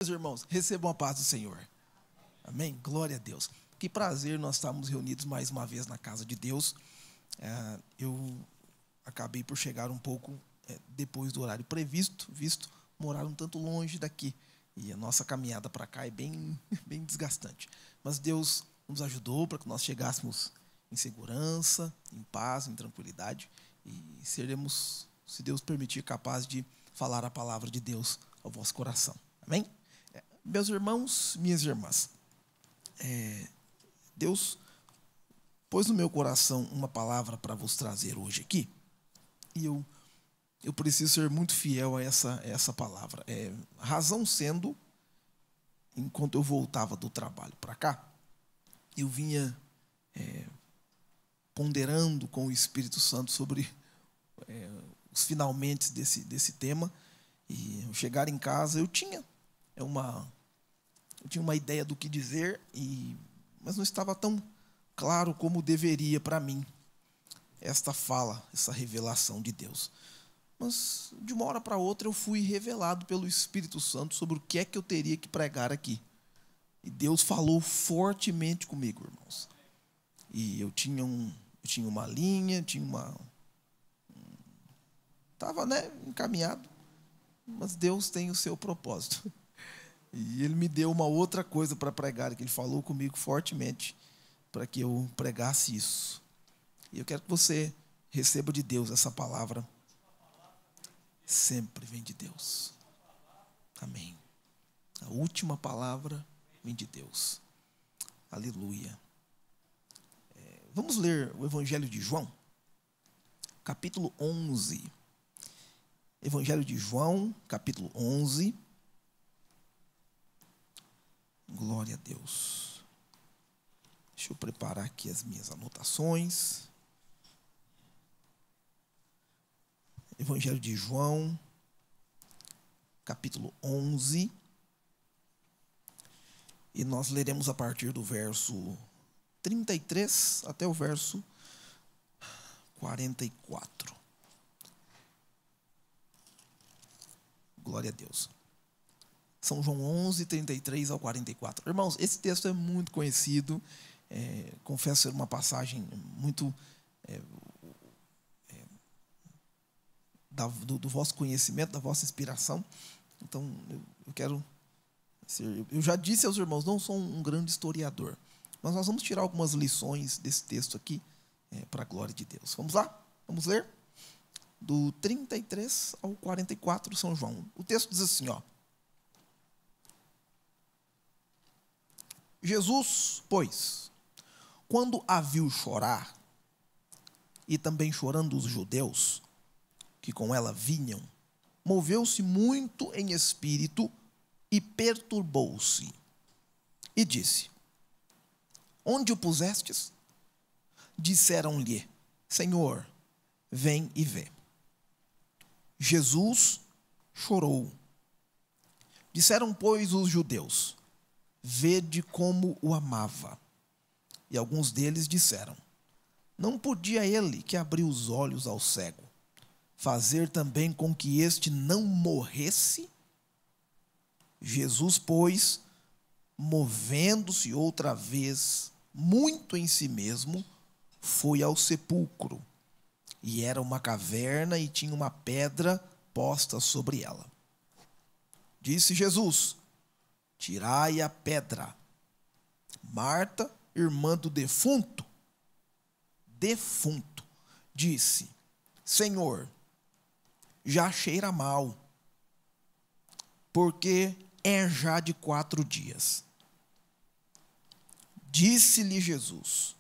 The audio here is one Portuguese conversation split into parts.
Meus irmãos, recebam a paz do Senhor. Amém? Glória a Deus. Que prazer nós estarmos reunidos mais uma vez na casa de Deus. Eu acabei por chegar um pouco depois do horário previsto, visto morar um tanto longe daqui. E a nossa caminhada para cá é bem desgastante. Mas Deus nos ajudou para que nós chegássemos em segurança, em paz, em tranquilidade. E seremos, se Deus permitir, capazes de falar a palavra de Deus ao vosso coração. Amém? Meus irmãos, minhas irmãs, Deus pôs no meu coração uma palavra para vos trazer hoje aqui. E eu preciso ser muito fiel a essa palavra. A razão sendo, enquanto eu voltava do trabalho para cá, eu vinha ponderando com o Espírito Santo sobre os finalmente desse tema. E ao chegar em casa, eu tinha uma ideia do que dizer, mas não estava tão claro como deveria para mim esta fala, essa revelação de Deus. Mas, de uma hora para outra, eu fui revelado pelo Espírito Santo sobre o que é que eu teria que pregar aqui. E Deus falou fortemente comigo, irmãos. E eu tinha uma linha, estava encaminhado, mas Deus tem o seu propósito. E Ele me deu uma outra coisa para pregar, que Ele falou comigo fortemente para que eu pregasse isso. E eu quero que você receba de Deus essa palavra. Sempre vem de Deus. Amém. A última palavra vem de Deus. Aleluia. Vamos ler o Evangelho de João, capítulo 11. Evangelho de João, capítulo 11. Glória a Deus. Deixa eu preparar aqui as minhas anotações. Evangelho de João, capítulo 11. E nós leremos a partir do verso 33 até o verso 44. Glória a Deus. São João 11, 33 ao 44. Irmãos, esse texto é muito conhecido. Confesso ser uma passagem muito do vosso conhecimento, da vossa inspiração. Então, eu já disse aos irmãos, não sou um grande historiador, mas nós vamos tirar algumas lições desse texto aqui, para a glória de Deus. Vamos lá? Vamos ler? Do 33 ao 44, São João. O texto diz assim, Jesus, pois, quando a viu chorar, e também chorando os judeus, que com ela vinham, moveu-se muito em espírito e perturbou-se. E disse, onde o pusestes? Disseram-lhe, Senhor, vem e vê. Jesus chorou. Disseram, pois, os judeus, vede como o amava. E alguns deles disseram, não podia ele, que abriu os olhos ao cego, fazer também com que este não morresse? Jesus, pois, movendo-se outra vez, muito em si mesmo, foi ao sepulcro. E era uma caverna e tinha uma pedra posta sobre ela. Disse Jesus, tirai a pedra. Marta, irmã do defunto, disse, Senhor, já cheira mal, porque é já de 4 dias. Disse-lhe Jesus,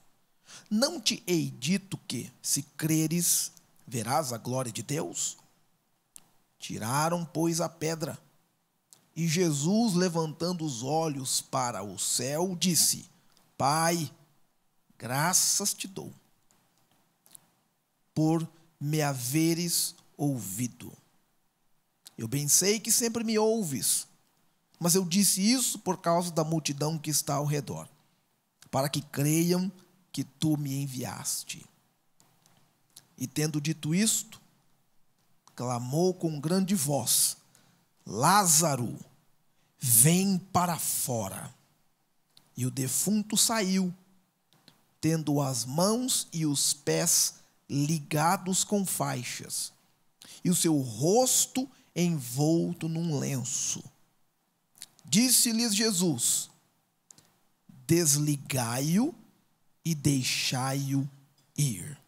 não te hei dito que, se creres, verás a glória de Deus? Tiraram, pois, a pedra. E Jesus, levantando os olhos para o céu, disse, Pai, graças te dou, por me haveres ouvido. Eu bem sei que sempre me ouves, mas eu disse isso por causa da multidão que está ao redor, para que creiam que tu me enviaste. E tendo dito isto, clamou com grande voz, Lázaro, vem para fora. E o defunto saiu, tendo as mãos e os pés ligados com faixas, e o seu rosto envolto num lenço. Disse-lhes Jesus: desligai-o e deixai-o ir.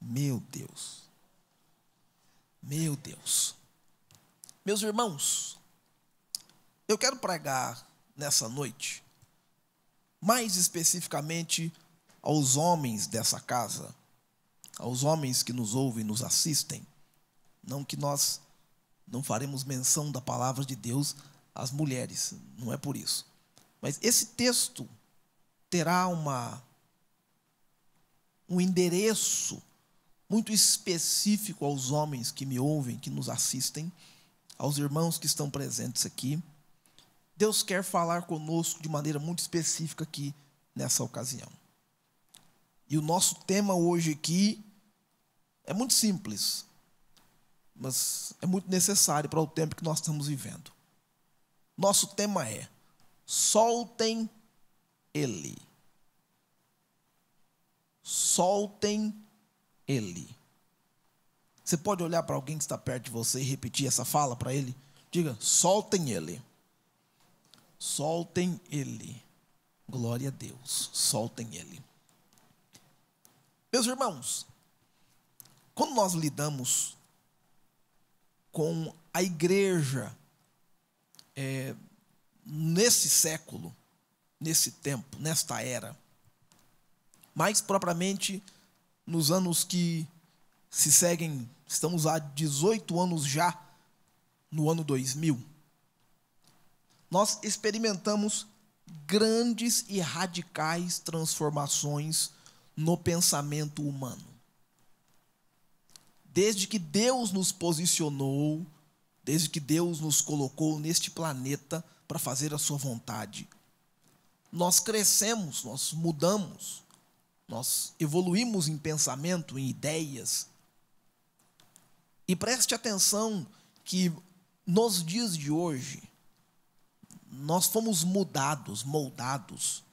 Meu Deus. Meu Deus. Meus irmãos, eu quero pregar nessa noite, mais especificamente aos homens dessa casa, aos homens que nos ouvem e nos assistem. Não que nós não faremos menção da palavra de Deus às mulheres, não é por isso. Mas esse texto terá um endereço muito específico aos homens que me ouvem, que nos assistem, aos irmãos que estão presentes aqui. Deus quer falar conosco de maneira muito específica aqui nessa ocasião. E o nosso tema hoje aqui é muito simples, mas é muito necessário para o tempo que nós estamos vivendo. Nosso tema é: soltem ele. Soltem ele. Você pode olhar para alguém que está perto de você e repetir essa fala para ele? Diga: soltem ele. Soltem ele. Glória a Deus. Soltem ele. Meus irmãos, quando nós lidamos com a igreja nesse século, nesse tempo, nesta era, mais propriamente nos anos que se seguem, estamos há 18 anos já, no ano 2000, nós experimentamos grandes e radicais transformações no pensamento humano. Desde que Deus nos posicionou, desde que Deus nos colocou neste planeta para fazer a sua vontade, nós crescemos, nós mudamos, nós evoluímos em pensamento, em ideias. E preste atenção que nos dias de hoje, nós fomos mudados, moldados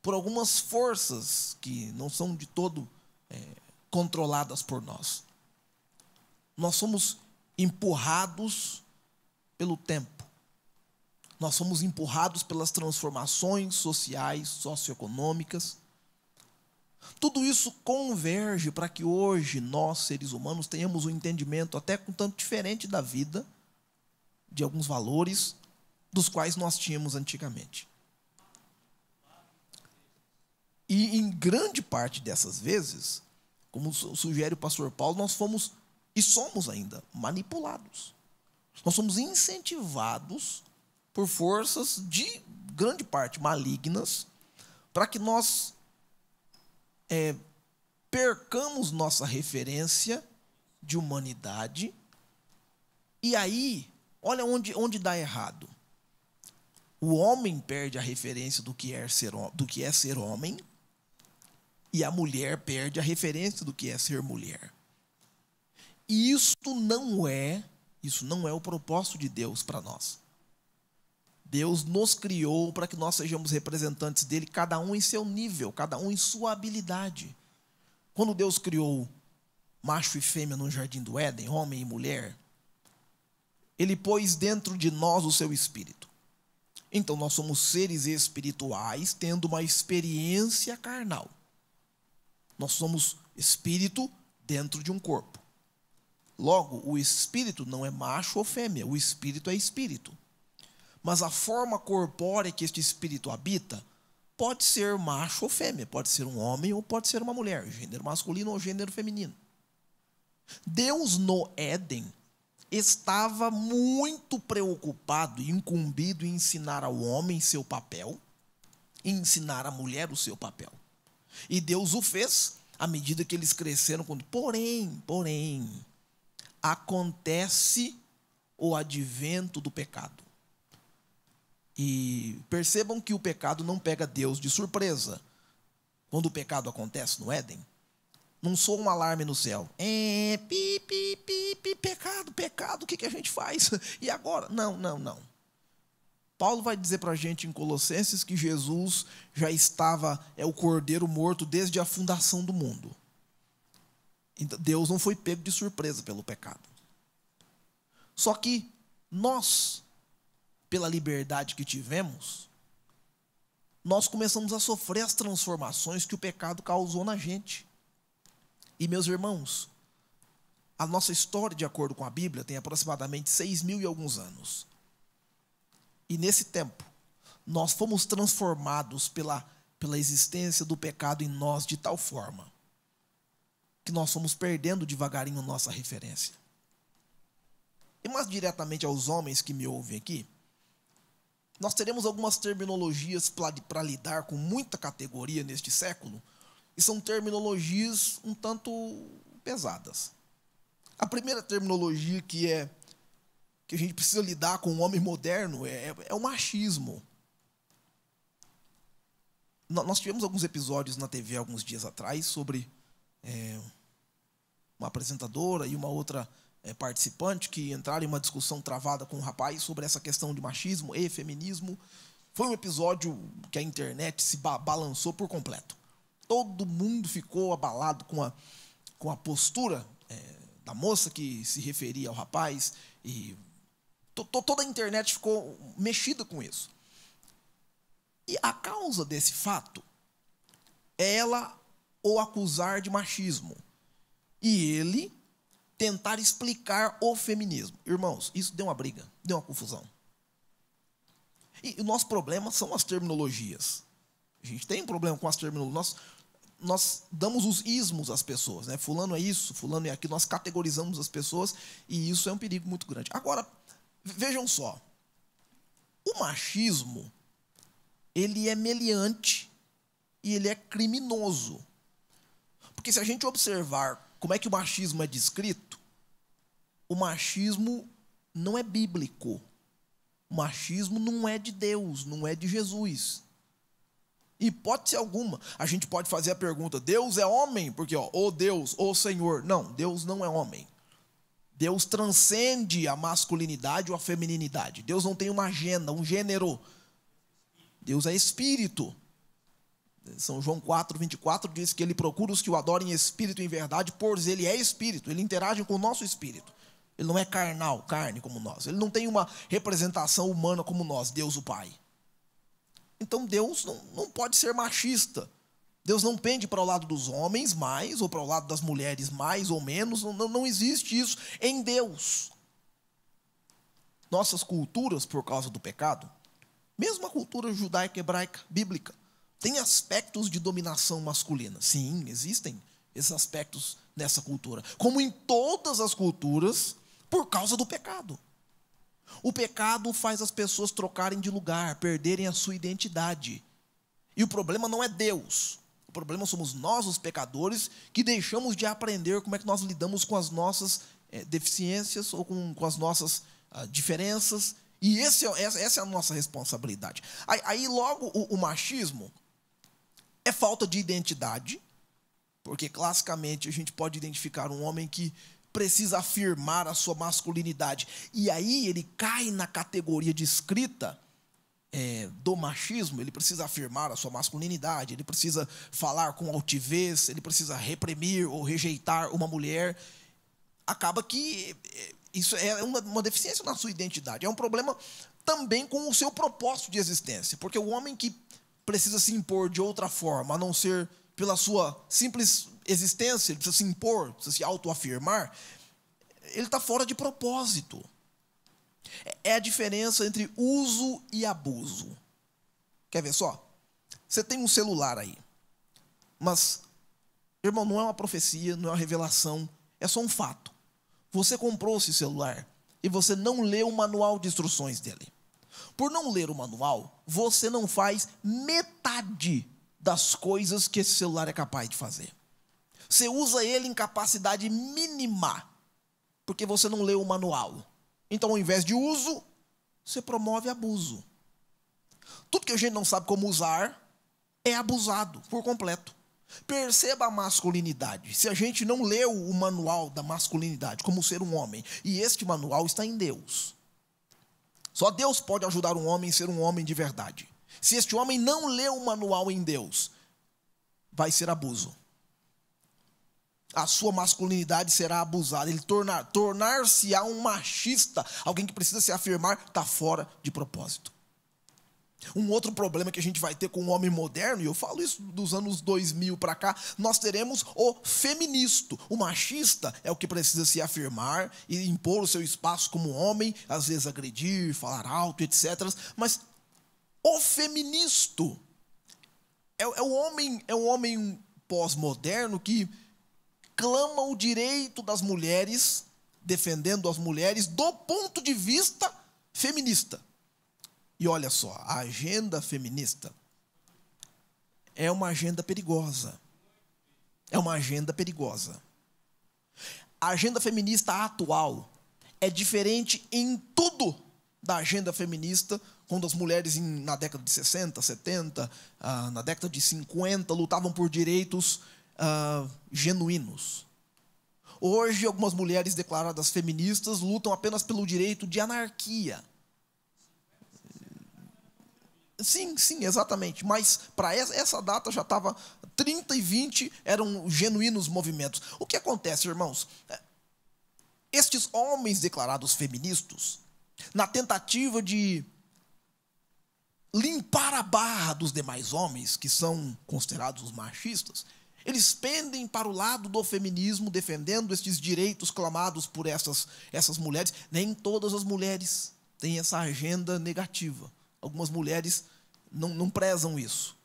por algumas forças que não são de todo controladas por nós. Nós somos empurrados pelo tempo. Nós somos empurrados pelas transformações sociais, socioeconômicas. Tudo isso converge para que hoje nós, seres humanos, tenhamos um entendimento até um tanto diferente da vida, de alguns valores dos quais nós tínhamos antigamente. E em grande parte dessas vezes, como sugere o pastor Paulo, nós fomos e somos ainda manipulados. Nós somos incentivados por forças de grande parte malignas para que nós percamos nossa referência de humanidade. E aí, olha onde dá errado. O homem perde a referência do que é ser homem, e a mulher perde a referência do que é ser mulher. E isso não é o propósito de Deus para nós. Deus nos criou para que nós sejamos representantes dele, cada um em seu nível, cada um em sua habilidade. Quando Deus criou macho e fêmea no jardim do Éden, homem e mulher, ele pôs dentro de nós o seu espírito. Então nós somos seres espirituais tendo uma experiência carnal. Nós somos espírito dentro de um corpo. Logo, o espírito não é macho ou fêmea, o espírito é espírito. Mas a forma corpórea que este espírito habita pode ser macho ou fêmea, pode ser um homem ou pode ser uma mulher, gênero masculino ou gênero feminino. Deus no Éden estava muito preocupado e incumbido em ensinar ao homem seu papel e ensinar à mulher o seu papel. E Deus o fez à medida que eles cresceram. Porém, acontece o advento do pecado. E percebam que o pecado não pega Deus de surpresa. Quando o pecado acontece no Éden, não soa um alarme no céu. Pi, pi, pi, pecado, pecado, o que a gente faz? E agora? Não. Paulo vai dizer para a gente em Colossenses que Jesus já estava, o cordeiro morto desde a fundação do mundo. Então, Deus não foi pego de surpresa pelo pecado. Só que nós, pela liberdade que tivemos, nós começamos a sofrer as transformações que o pecado causou na gente. E, meus irmãos, a nossa história, de acordo com a Bíblia, tem aproximadamente 6.000 e alguns anos. E nesse tempo, nós fomos transformados pela existência do pecado em nós de tal forma que nós fomos perdendo devagarinho nossa referência. E mais diretamente aos homens que me ouvem aqui, nós teremos algumas terminologias para lidar com muita categoria neste século, e são terminologias um tanto pesadas. A primeira terminologia que a gente precisa lidar com o homem moderno é o machismo. Nós tivemos alguns episódios na TV alguns dias atrás sobre uma apresentadora e uma outra participante que entraram em uma discussão travada com um rapaz sobre essa questão de machismo e feminismo. Foi um episódio que a internet se balançou por completo. Todo mundo ficou abalado com a postura da moça que se referia ao rapaz, e toda a internet ficou mexida com isso. E a causa desse fato é ela o acusar de machismo e ele tentar explicar o feminismo. Irmãos, isso deu uma briga, deu uma confusão. E o nosso problema são as terminologias. A gente tem um problema com as terminologias. Nós damos os ismos às pessoas, né? Fulano é isso, fulano é aquilo. Nós categorizamos as pessoas e isso é um perigo muito grande. Agora, vejam só. O machismo, ele é meliante e ele é criminoso. Porque se a gente observar como é que o machismo é descrito, o machismo não é bíblico. O machismo não é de Deus, não é de Jesus. Hipótese alguma, a gente pode fazer a pergunta, Deus é homem? Porque, ou Deus, ou Senhor. Não, Deus não é homem. Deus transcende a masculinidade ou a feminilidade. Deus não tem uma agenda, um gênero. Deus é espírito. São João 4:24 diz que ele procura os que o adorem em espírito e em verdade, pois ele é espírito, ele interage com o nosso espírito. Ele não é carnal, carne como nós. Ele não tem uma representação humana como nós, Deus o Pai. Então Deus não pode ser machista. Deus não pende para o lado dos homens mais, ou para o lado das mulheres mais ou menos. Não existe isso em Deus. Nossas culturas, por causa do pecado, mesmo a cultura judaica, hebraica, bíblica, tem aspectos de dominação masculina. Sim, existem esses aspectos nessa cultura. Como em todas as culturas, por causa do pecado. O pecado faz as pessoas trocarem de lugar, perderem a sua identidade. E o problema não é Deus. O problema somos nós, os pecadores, que deixamos de aprender como é que nós lidamos com as nossas deficiências ou com as nossas diferenças. E essa é a nossa responsabilidade. Aí logo, o machismo é falta de identidade, porque classicamente a gente pode identificar um homem que precisa afirmar a sua masculinidade. E aí ele cai na categoria descrita do machismo. Ele precisa afirmar a sua masculinidade, ele precisa falar com altivez, ele precisa reprimir ou rejeitar uma mulher. Acaba que isso é uma deficiência na sua identidade. É um problema também com o seu propósito de existência, porque o homem que precisa se impor de outra forma, a não ser pela sua simples existência, ele precisa se impor, precisa se autoafirmar, ele está fora de propósito. É a diferença entre uso e abuso. Quer ver só? Você tem um celular aí, mas, irmão, não é uma profecia, não é uma revelação, é só um fato. Você comprou esse celular e você não leu o manual de instruções dele. Por não ler o manual, você não faz metade das coisas que esse celular é capaz de fazer. Você usa ele em capacidade mínima, porque você não leu o manual. Então, ao invés de uso, você promove abuso. Tudo que a gente não sabe como usar é abusado por completo. Perceba a masculinidade. Se a gente não leu o manual da masculinidade, como ser um homem, e este manual está em Deus. Só Deus pode ajudar um homem a ser um homem de verdade. Se este homem não leu o manual em Deus, vai ser abuso. A sua masculinidade será abusada. Ele tornar-se-á um machista, alguém que precisa se afirmar, está fora de propósito. Um outro problema que a gente vai ter com o homem moderno, e eu falo isso dos anos 2000 para cá, nós teremos o feminista. O machista é o que precisa se afirmar e impor o seu espaço como homem, às vezes agredir, falar alto, etc. Mas o feminista é um homem pós-moderno que clama o direito das mulheres, defendendo as mulheres do ponto de vista feminista. E olha só, a agenda feminista é uma agenda perigosa. É uma agenda perigosa. A agenda feminista atual é diferente em tudo da agenda feminista quando as mulheres na década de 60, 70, na década de 50 lutavam por direitos genuínos. Hoje, algumas mulheres declaradas feministas lutam apenas pelo direito de anarquia. Sim, exatamente. Mas para essa data já estava 30 e 20 eram genuínos movimentos. O que acontece, irmãos? Estes homens declarados feministas, na tentativa de limpar a barra dos demais homens, que são considerados machistas, eles pendem para o lado do feminismo, defendendo estes direitos clamados por essas mulheres. Nem todas as mulheres têm essa agenda negativa. Algumas mulheres não prezam isso,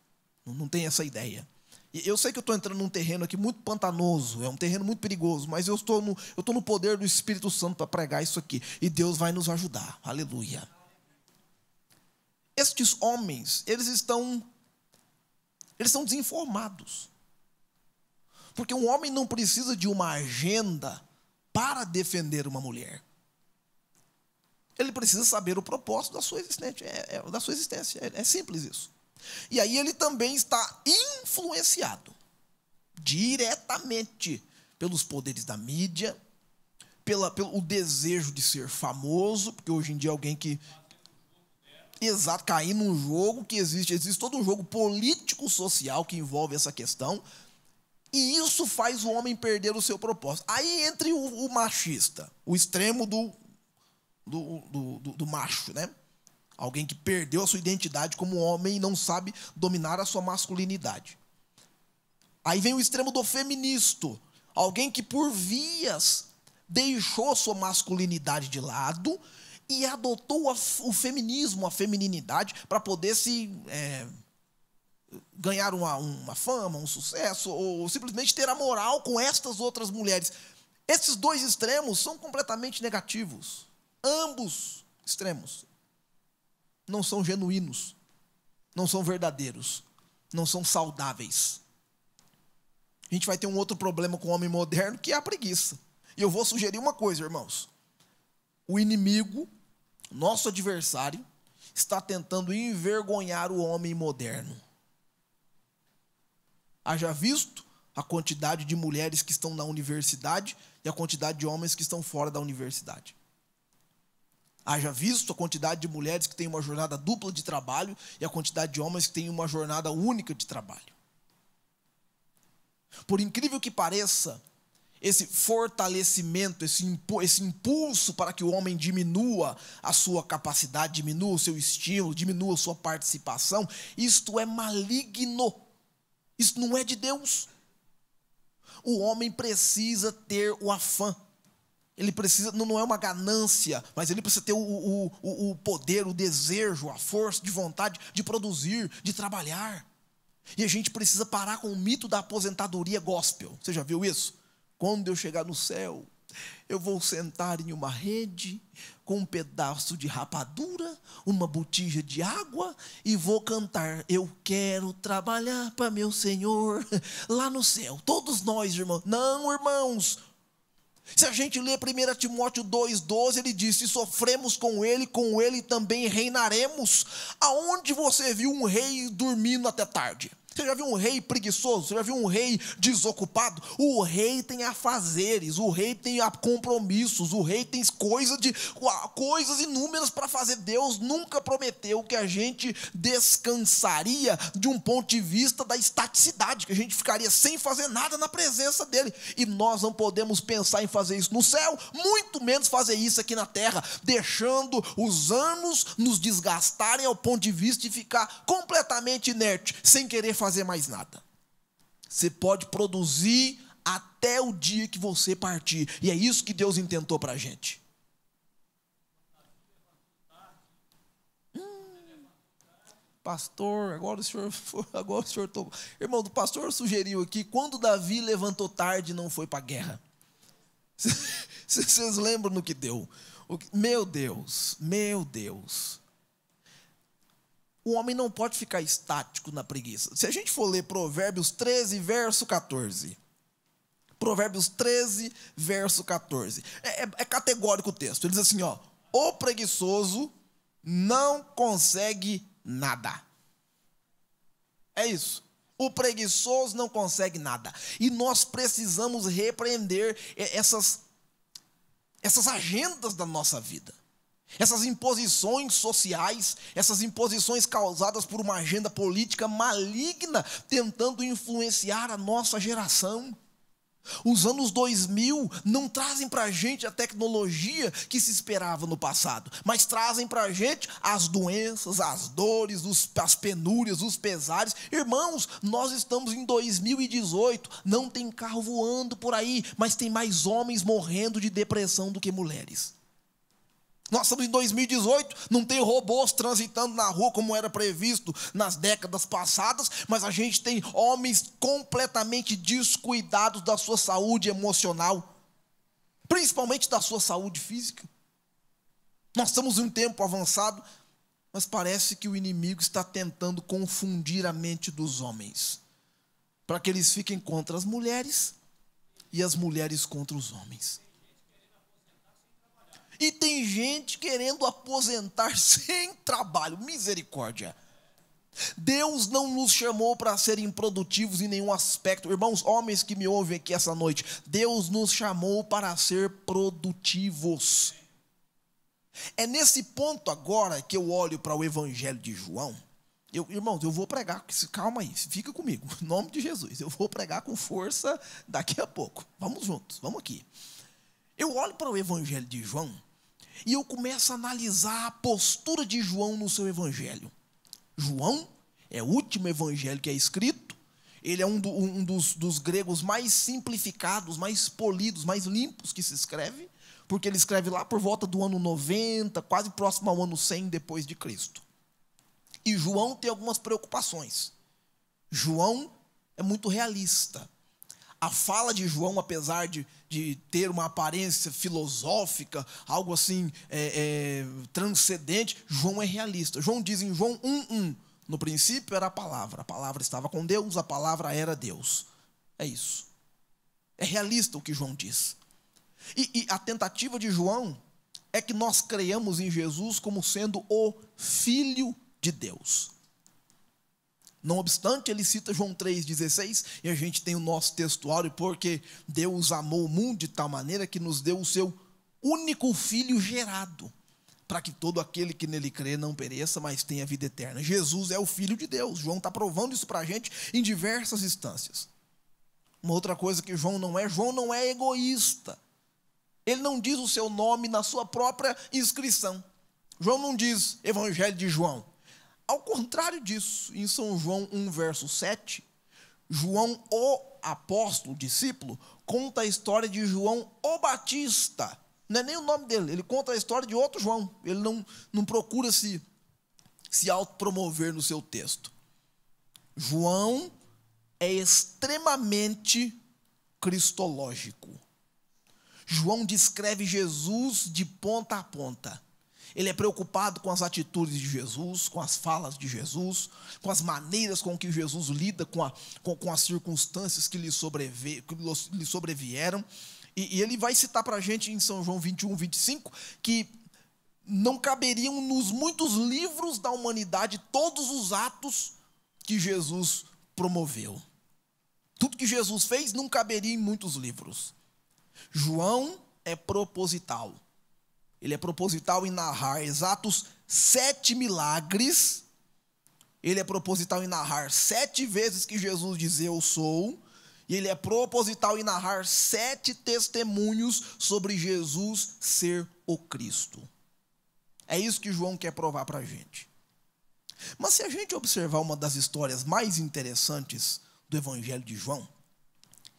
não têm essa ideia. E eu sei que eu estou entrando num terreno aqui muito pantanoso, é um terreno muito perigoso, mas eu estou no poder do Espírito Santo para pregar isso aqui. E Deus vai nos ajudar, aleluia. Estes homens, eles estão desinformados. Porque um homem não precisa de uma agenda para defender uma mulher. Ele precisa saber o propósito da sua existência. É simples isso. E aí ele também está influenciado diretamente pelos poderes da mídia, pelo desejo de ser famoso, porque hoje em dia alguém que... Exato, cair num jogo que existe todo um jogo político-social que envolve essa questão, e isso faz o homem perder o seu propósito. Aí entre o machista, o extremo do macho, né? Alguém que perdeu a sua identidade como homem e não sabe dominar a sua masculinidade. Aí vem o extremo do feminista, alguém que por vias deixou sua masculinidade de lado e adotou o feminismo, a femininidade, para poder ganhar uma fama, um sucesso, ou simplesmente ter a moral com estas outras mulheres. Esses dois extremos são completamente negativos. Ambos extremos não são genuínos, não são verdadeiros, não são saudáveis. A gente vai ter um outro problema com o homem moderno, que é a preguiça. E eu vou sugerir uma coisa, irmãos. O inimigo, nosso adversário, está tentando envergonhar o homem moderno. Haja visto a quantidade de mulheres que estão na universidade e a quantidade de homens que estão fora da universidade. Haja visto a quantidade de mulheres que têm uma jornada dupla de trabalho e a quantidade de homens que têm uma jornada única de trabalho. Por incrível que pareça, esse fortalecimento, esse impulso para que o homem diminua a sua capacidade, diminua o seu estímulo, diminua a sua participação, isto é maligno. Isso não é de Deus. O homem precisa ter o afã. Ele precisa, não é uma ganância, mas ele precisa ter o poder, o desejo, a força de vontade de produzir, de trabalhar. E a gente precisa parar com o mito da aposentadoria gospel. Você já viu isso? Quando eu chegar no céu, eu vou sentar em uma rede com um pedaço de rapadura, uma botija de água e vou cantar: eu quero trabalhar para meu Senhor lá no céu. Todos nós, irmãos. Não, irmãos. Se a gente lê 1 Timóteo 2,12, ele diz: se sofremos com ele também reinaremos. Aonde você viu um rei dormindo até tarde? Você já viu um rei preguiçoso? Você já viu um rei desocupado? O rei tem afazeres, o rei tem compromissos, o rei tem coisas inúmeras para fazer. Deus nunca prometeu que a gente descansaria de um ponto de vista da estaticidade, que a gente ficaria sem fazer nada na presença dele. E nós não podemos pensar em fazer isso no céu, muito menos fazer isso aqui na terra, deixando os anos nos desgastarem ao ponto de vista de ficar completamente inerte, sem querer fazer mais nada. Você pode produzir até o dia que você partir, e é isso que Deus intentou para a gente. Pastor, agora o senhor irmão, do pastor sugeriu aqui, quando Davi levantou tarde, não foi para a guerra. Vocês lembram no que deu? Meu Deus. O homem não pode ficar estático na preguiça. Se a gente for ler Provérbios 13, verso 14. Provérbios 13, verso 14. É categórico o texto. Ele diz assim, ó: o preguiçoso não consegue nada. É isso. O preguiçoso não consegue nada. E nós precisamos repreender essas agendas da nossa vida. Essas imposições sociais, essas imposições causadas por uma agenda política maligna, tentando influenciar a nossa geração. Os anos 2000 não trazem para a gente a tecnologia que se esperava no passado, mas trazem para a gente as doenças, as dores, as penúrias, os pesares. Irmãos, nós estamos em 2018, não tem carro voando por aí, mas tem mais homens morrendo de depressão do que mulheres. Nós estamos em 2018, não tem robôs transitando na rua como era previsto nas décadas passadas, mas a gente tem homens completamente descuidados da sua saúde emocional, principalmente da sua saúde física. Nós estamos em um tempo avançado, mas parece que o inimigo está tentando confundir a mente dos homens, para que eles fiquem contra as mulheres e as mulheres contra os homens. E tem gente querendo aposentar sem trabalho. Misericórdia. Deus não nos chamou para ser improdutivos em nenhum aspecto. Irmãos, homens que me ouvem aqui essa noite, Deus nos chamou para ser produtivos. É nesse ponto agora que eu olho para o Evangelho de João. Irmãos, eu vou pregar, calma aí, fica comigo, em nome de Jesus. Eu vou pregar com força daqui a pouco. Vamos juntos, vamos aqui. Eu olho para o Evangelho de João e eu começo a analisar a postura de João no seu Evangelho. João é o último Evangelho que é escrito. Ele é um dos gregos mais simplificados, mais polidos, mais limpos que se escreve, porque ele escreve lá por volta do ano 90, quase próximo ao ano 100 depois de Cristo. E João tem algumas preocupações. João é muito realista. A fala de João, apesar de ter uma aparência filosófica, algo assim transcendente, João é realista. João diz em João 1:1, no princípio era a palavra estava com Deus, a palavra era Deus. É isso. É realista o que João diz. E a tentativa de João é que nós creiamos em Jesus como sendo o Filho de Deus. Não obstante, ele cita João 3,16, e a gente tem o nosso textuário, porque Deus amou o mundo de tal maneira que nos deu o seu único Filho gerado, para que todo aquele que nele crê não pereça, mas tenha vida eterna. Jesus é o Filho de Deus. João está provando isso para a gente em diversas instâncias. Uma outra coisa que João não é egoísta. Ele não diz o seu nome na sua própria inscrição. João não diz Evangelho de João. Ao contrário disso, em São João 1, verso 7, João, o apóstolo, discípulo, conta a história de João o Batista. Não é nem o nome dele, ele conta a história de outro João. Ele não procura se autopromover no seu texto. João é extremamente cristológico. João descreve Jesus de ponta a ponta. Ele é preocupado com as atitudes de Jesus, com as falas de Jesus, com as maneiras com que Jesus lida com as circunstâncias que lhe sobrevieram. E ele vai citar para a gente em São João 21, 25, que não caberiam nos muitos livros da humanidade todos os atos que Jesus promoveu. Tudo que Jesus fez não caberia em muitos livros. João é proposital. Ele é proposital em narrar exatos 7 milagres. Ele é proposital em narrar 7 vezes que Jesus diz eu sou. E ele é proposital em narrar 7 testemunhos sobre Jesus ser o Cristo. É isso que João quer provar para a gente. Mas se a gente observar uma das histórias mais interessantes do Evangelho de João,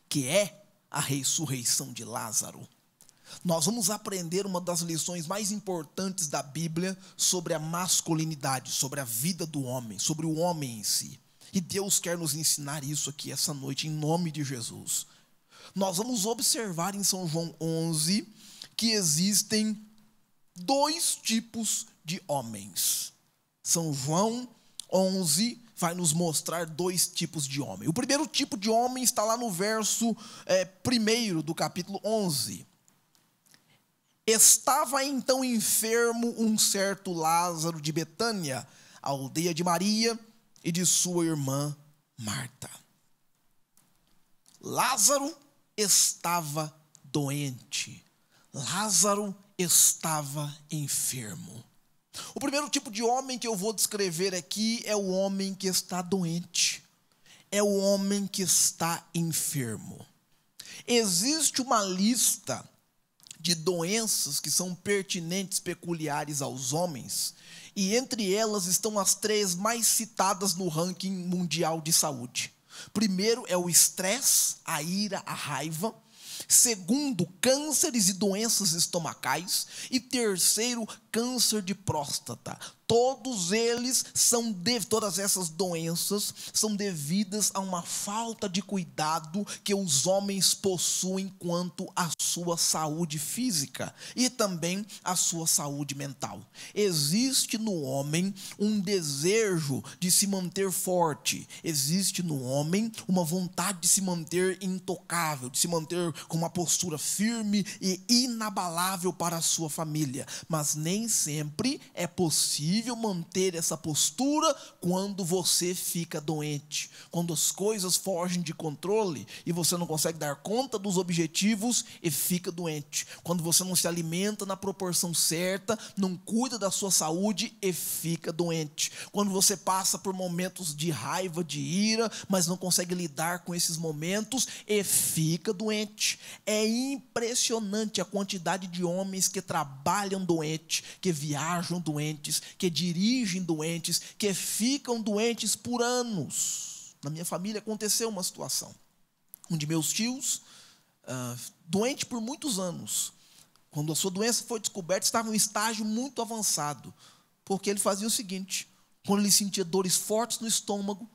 que é a ressurreição de Lázaro, nós vamos aprender uma das lições mais importantes da Bíblia sobre a masculinidade, sobre a vida do homem, sobre o homem em si. E Deus quer nos ensinar isso aqui essa noite, em nome de Jesus. Nós vamos observar em São João 11 que existem 2 tipos de homens. São João 11 vai nos mostrar 2 tipos de homem. O primeiro tipo de homem está lá no verso 1 do capítulo 11. Estava então enfermo um certo Lázaro de Betânia, a aldeia de Maria e de sua irmã Marta. Lázaro estava doente. Lázaro estava enfermo. O primeiro tipo de homem que eu vou descrever aqui é o homem que está doente. É o homem que está enfermo. Existe uma lista de doenças que são pertinentes, peculiares aos homens, e entre elas estão as 3 mais citadas no ranking mundial de saúde. Primeiro é o estresse, a ira, a raiva. Segundo, cânceres e doenças estomacais. E terceiro, câncer de próstata. Todas essas doenças são devidas a uma falta de cuidado que os homens possuem quanto à sua saúde física e também à sua saúde mental. Existe no homem um desejo de se manter forte. Existe no homem uma vontade de se manter intocável, de se manter com uma postura firme e inabalável para a sua família. Mas nem sempre é possível manter essa postura quando você fica doente, quando as coisas fogem de controle e você não consegue dar conta dos objetivos e fica doente, quando você não se alimenta na proporção certa, não cuida da sua saúde e fica doente, quando você passa por momentos de raiva, de ira, mas não consegue lidar com esses momentos e fica doente. É impressionante a quantidade de homens que trabalham doentes, que viajam doentes, que dirigem doentes, que ficam doentes por anos. Na minha família aconteceu uma situação. Um de meus tios, doente por muitos anos. Quando a sua doença foi descoberta, estava em um estágio muito avançado. Porque ele fazia o seguinte: quando ele sentia dores fortes no estômago,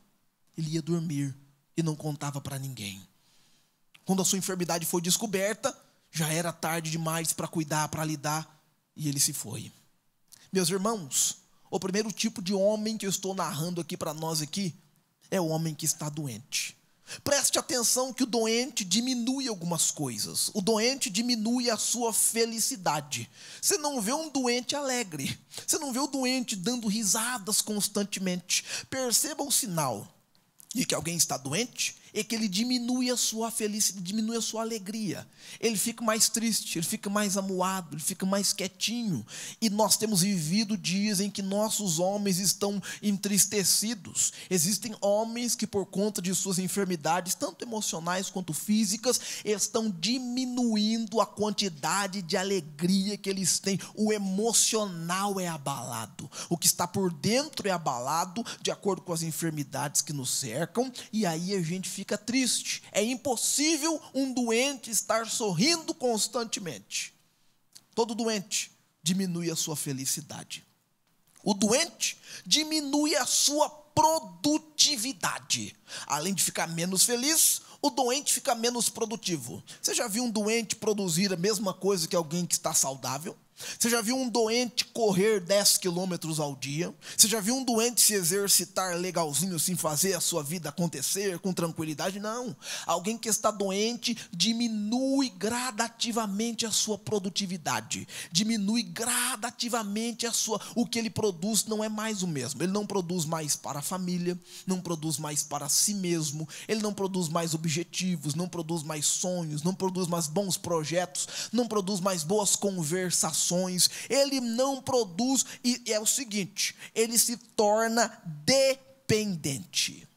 ele ia dormir e não contava para ninguém. Quando a sua enfermidade foi descoberta, já era tarde demais para cuidar, para lidar, e ele se foi. Meus irmãos, o primeiro tipo de homem que eu estou narrando aqui para nós aqui é o homem que está doente. Preste atenção que o doente diminui algumas coisas. O doente diminui a sua felicidade. Você não vê um doente alegre. Você não vê o doente dando risadas constantemente. Perceba o sinal de que alguém está doente é que ele diminui a sua felicidade, diminui a sua alegria. Ele fica mais triste, ele fica mais amuado, ele fica mais quietinho. E nós temos vivido dias em que nossos homens estão entristecidos. Existem homens que, por conta de suas enfermidades, tanto emocionais quanto físicas, estão diminuindo a quantidade de alegria que eles têm. O emocional é abalado. O que está por dentro é abalado, de acordo com as enfermidades que nos cercam. E aí a gente fica triste. É impossível um doente estar sorrindo constantemente. Todo doente diminui a sua felicidade. O doente diminui a sua produtividade. Além de ficar menos feliz, o doente fica menos produtivo. Você já viu um doente produzir a mesma coisa que alguém que está saudável? Você já viu um doente correr 10 quilômetros ao dia? Você já viu um doente se exercitar legalzinho, assim, fazer a sua vida acontecer com tranquilidade? Não. Alguém que está doente diminui gradativamente a sua produtividade. Diminui gradativamente o que ele produz não é mais o mesmo. Ele não produz mais para a família, não produz mais para si mesmo, ele não produz mais objetivos, não produz mais sonhos, não produz mais bons projetos, não produz mais boas conversações. Ele não produz, e é o seguinte, ele se torna dependente.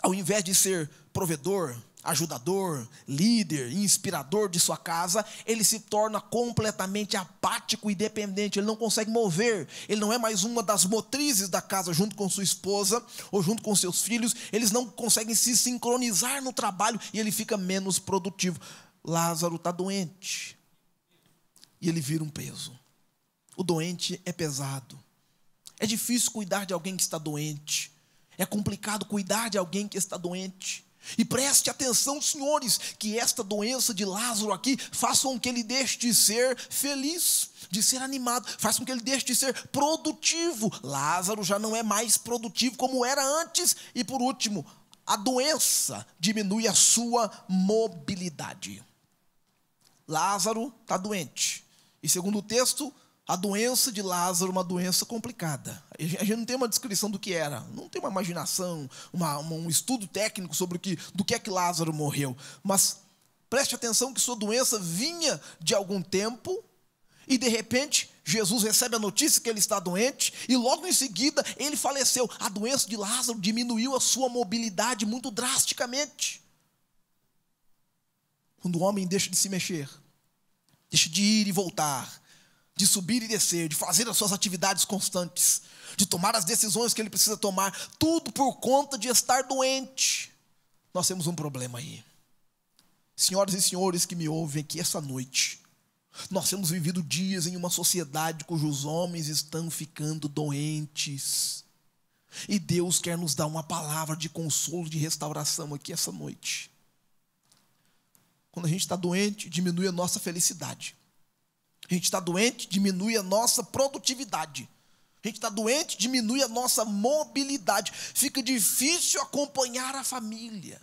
Ao invés de ser provedor, ajudador, líder, inspirador de sua casa, ele se torna completamente apático e dependente. Ele não consegue mover, ele não é mais uma das motrizes da casa junto com sua esposa ou junto com seus filhos. Eles não conseguem se sincronizar no trabalho e ele fica menos produtivo. Lázaro está doente e ele vira um peso. O doente é pesado. É difícil cuidar de alguém que está doente. É complicado cuidar de alguém que está doente. E preste atenção, senhores, que esta doença de Lázaro aqui faça com que ele deixe de ser feliz, de ser animado, faça com que ele deixe de ser produtivo. Lázaro já não é mais produtivo como era antes. E por último, a doença diminui a sua mobilidade. Lázaro está doente. E segundo o texto, a doença de Lázaro é uma doença complicada. A gente não tem uma descrição do que era, não tem uma imaginação, um estudo técnico sobre do que é que Lázaro morreu. Mas preste atenção que sua doença vinha de algum tempo e de repente Jesus recebe a notícia que ele está doente e logo em seguida ele faleceu. A doença de Lázaro diminuiu a sua mobilidade muito drasticamente. Quando o homem deixa de se mexer, deixa de ir e voltar, de subir e descer, de fazer as suas atividades constantes, de tomar as decisões que ele precisa tomar, tudo por conta de estar doente. Nós temos um problema aí. Senhoras e senhores que me ouvem aqui essa noite, nós temos vivido dias em uma sociedade cujos homens estão ficando doentes. E Deus quer nos dar uma palavra de consolo, de restauração aqui essa noite. Quando a gente está doente, diminui a nossa felicidade. A gente está doente, diminui a nossa produtividade. A gente está doente, diminui a nossa mobilidade. Fica difícil acompanhar a família.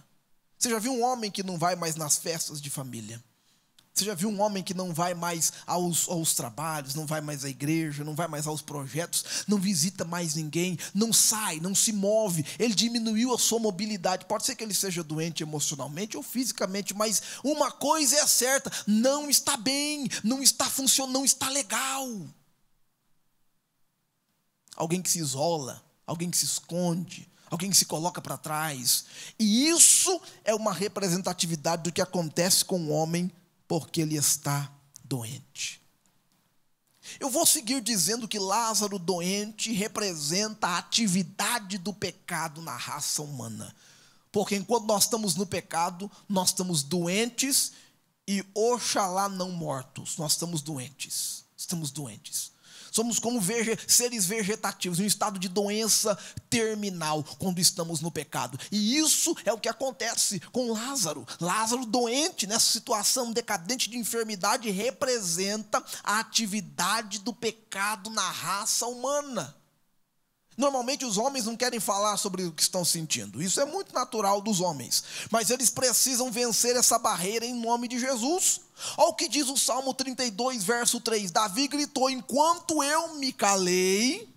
Você já viu um homem que não vai mais nas festas de família? Você já viu um homem que não vai mais aos trabalhos, não vai mais à igreja, não vai mais aos projetos, não visita mais ninguém, não sai, não se move, ele diminuiu a sua mobilidade. Pode ser que ele seja doente emocionalmente ou fisicamente, mas uma coisa é certa, não está bem, não está funcionando, não está legal. Alguém que se isola, alguém que se esconde, alguém que se coloca para trás. E isso é uma representatividade do que acontece com o homem porque ele está doente. Eu vou seguir dizendo que Lázaro doente representa a atividade do pecado na raça humana. Porque enquanto nós estamos no pecado, nós estamos doentes e oxalá não mortos. Nós estamos doentes. Estamos doentes. Somos como seres vegetativos, em um estado de doença terminal, quando estamos no pecado. E isso é o que acontece com Lázaro. Lázaro doente, nessa situação decadente de enfermidade, representa a atividade do pecado na raça humana. Normalmente os homens não querem falar sobre o que estão sentindo. Isso é muito natural dos homens. Mas eles precisam vencer essa barreira em nome de Jesus. Olha o que diz o Salmo 32, verso 3. Davi gritou: enquanto eu me calei,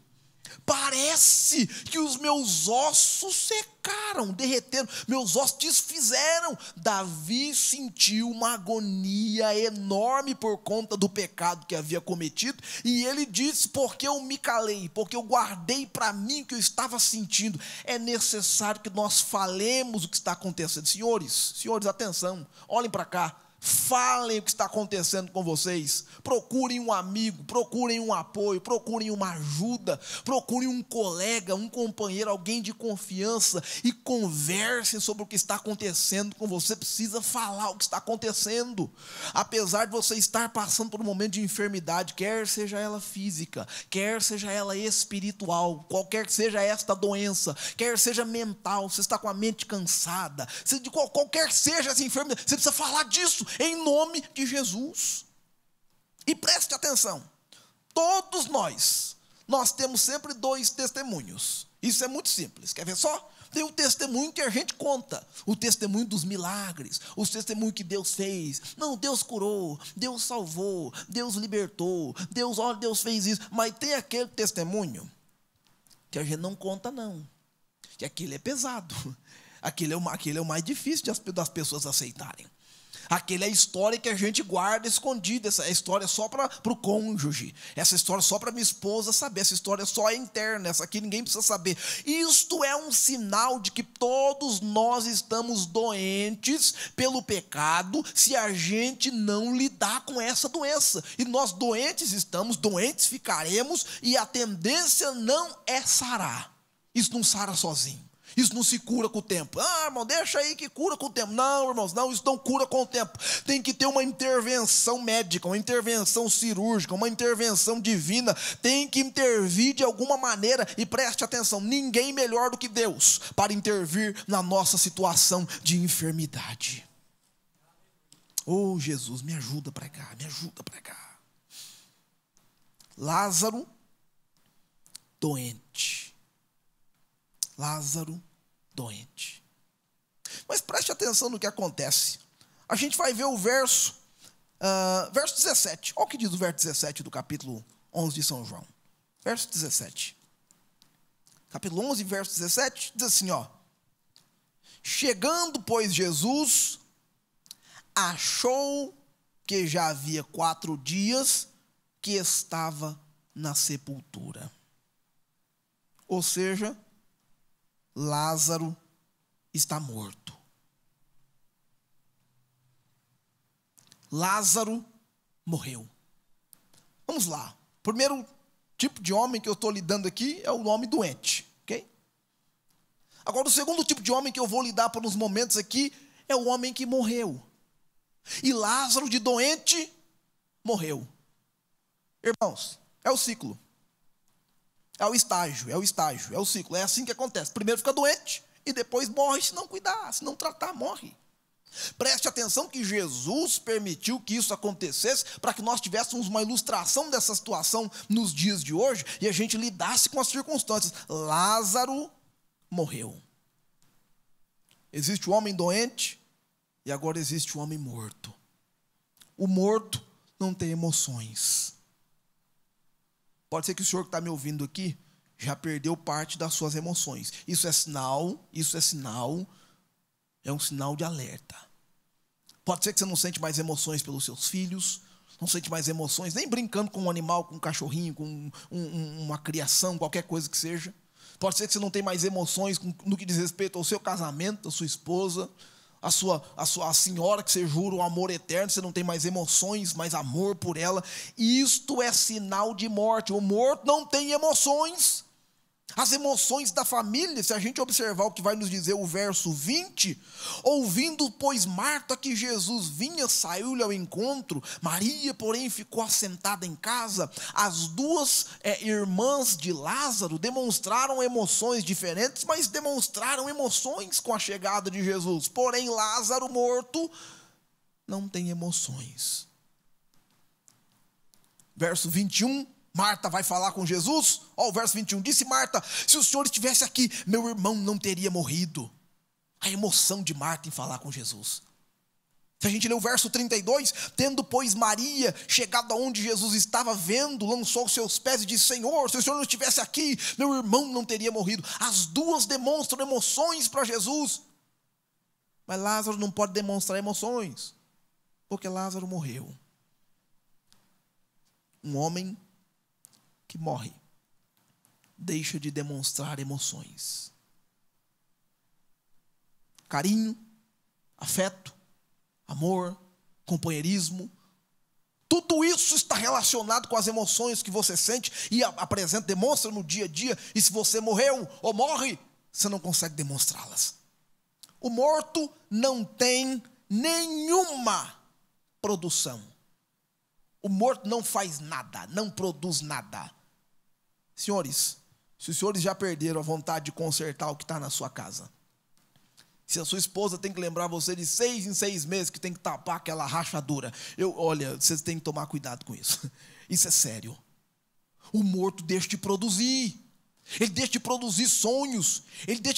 parece que os meus ossos secaram, derreteram, meus ossos desfizeram. Davi sentiu uma agonia enorme por conta do pecado que havia cometido. E ele disse: porque eu me calei, porque eu guardei para mim o que eu estava sentindo. É necessário que nós falemos o que está acontecendo. Senhores, atenção, olhem para cá. Falem o que está acontecendo com vocês. Procurem um amigo, procurem um apoio, procurem uma ajuda, procurem um colega, um companheiro, alguém de confiança e conversem sobre o que está acontecendo com você. Precisa falar o que está acontecendo. Apesar de você estar passando por um momento de enfermidade, quer seja ela física, quer seja ela espiritual, qualquer que seja esta doença, quer seja mental, você está com a mente cansada, qualquer seja essa enfermidade, você precisa falar disso em nome de Jesus. E preste atenção, Todos nós temos sempre dois testemunhos. Isso é muito simples. Quer ver só? Tem o testemunho que a gente conta, o testemunho dos milagres, o testemunho que Deus fez. Não, Deus curou, Deus salvou, Deus libertou, Deus fez isso. Mas tem aquele testemunho que a gente não conta, não. Que aquele é pesado. Aquele é o mais difícil das pessoas aceitarem. Aquele é a história que a gente guarda escondida. Essa história é só para o cônjuge. Essa história é só para minha esposa saber. Essa história só é interna. Essa aqui ninguém precisa saber. Isto é um sinal de que todos nós estamos doentes pelo pecado se a gente não lidar com essa doença. E nós doentes estamos, doentes ficaremos, e a tendência não é sarar. Isso não sara sozinho. Isso não se cura com o tempo. Ah, irmão, deixa aí que cura com o tempo. Não, irmãos, não, isso não cura com o tempo. Tem que ter uma intervenção médica, uma intervenção cirúrgica, uma intervenção divina. Tem que intervir de alguma maneira. E preste atenção, ninguém melhor do que Deus para intervir na nossa situação de enfermidade. Oh, Jesus, me ajuda para cá, me ajuda para cá. Lázaro, doente. Lázaro, doente. Mas preste atenção no que acontece. A gente vai ver o verso 17. Olha o que diz o verso 17 do capítulo 11 de São João. Verso 17. Capítulo 11, verso 17, diz assim, ó. Chegando, pois, Jesus, achou que já havia 4 dias que estava na sepultura. Ou seja, Lázaro está morto. Lázaro morreu. Vamos lá. O primeiro tipo de homem que eu estou lidando aqui é o homem doente. Ok? Agora, o segundo tipo de homem que eu vou lidar por uns momentos aqui é o homem que morreu. E Lázaro, de doente, morreu. Irmãos, é o ciclo. É o estágio, é o ciclo. É assim que acontece. Primeiro fica doente e depois morre se não cuidar, se não tratar, morre. Preste atenção que Jesus permitiu que isso acontecesse para que nós tivéssemos uma ilustração dessa situação nos dias de hoje e a gente lidasse com as circunstâncias. Lázaro morreu. Existe o homem doente e agora existe o homem morto. O morto não tem emoções. Pode ser que o senhor que está me ouvindo aqui já perdeu parte das suas emoções. Isso é um sinal de alerta. Pode ser que você não sente mais emoções pelos seus filhos, não sente mais emoções, nem brincando com um animal, com um cachorrinho, com uma criação, qualquer coisa que seja. Pode ser que você não tenha mais emoções no que diz respeito ao seu casamento, à sua esposa, a senhora que você jura o amor eterno, você não tem mais emoções, mais amor por ela. Isto é sinal de morte. O morto não tem emoções. As emoções da família, se a gente observar o que vai nos dizer o verso 20, ouvindo, pois, Marta que Jesus vinha, saiu-lhe ao encontro, Maria, porém, ficou assentada em casa. As duas irmãs de Lázaro demonstraram emoções diferentes, mas demonstraram emoções com a chegada de Jesus. Porém, Lázaro morto não tem emoções. Verso 21, Marta vai falar com Jesus. Ó, o verso 21, disse Marta, se o Senhor estivesse aqui, meu irmão não teria morrido. A emoção de Marta em falar com Jesus. Se a gente ler o verso 32, tendo, pois, Maria chegado aonde Jesus estava vendo, lançou os seus pés e disse, Senhor, se o Senhor não estivesse aqui, meu irmão não teria morrido. As duas demonstram emoções para Jesus. Mas Lázaro não pode demonstrar emoções, porque Lázaro morreu. Um homem que morre deixa de demonstrar emoções. Carinho, afeto, amor, companheirismo, tudo isso está relacionado com as emoções que você sente e apresenta, demonstra no dia a dia. E se você morreu ou morre, você não consegue demonstrá-las. O morto não tem nenhuma produção. O morto não faz nada, não produz nada. Senhores, se os senhores já perderam a vontade de consertar o que está na sua casa, se a sua esposa tem que lembrar você de 6 em 6 meses que tem que tapar aquela rachadura, olha, vocês têm que tomar cuidado com isso. Isso é sério. O morto deixa de produzir. Ele deixa de produzir sonhos.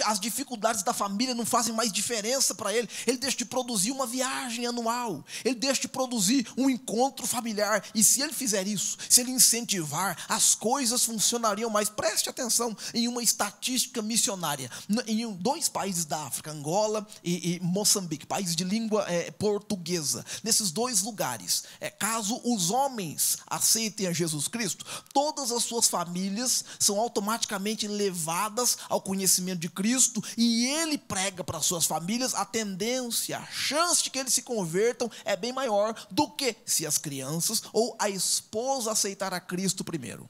As dificuldades da família não fazem mais diferença para ele. Ele deixa de produzir uma viagem anual. Ele deixa de produzir um encontro familiar. E se ele fizer isso, se ele incentivar, as coisas funcionariam mais. Preste atenção em uma estatística missionária. Em 2 países da África, Angola e Moçambique, países de língua portuguesa. Nesses 2 lugares, caso os homens aceitem a Jesus Cristo, todas as suas famílias são automaticamente levadas ao conhecimento de Cristo, e ele prega para suas famílias. A tendência, a chance de que eles se convertam é bem maior do que se as crianças ou a esposa aceitar a Cristo primeiro.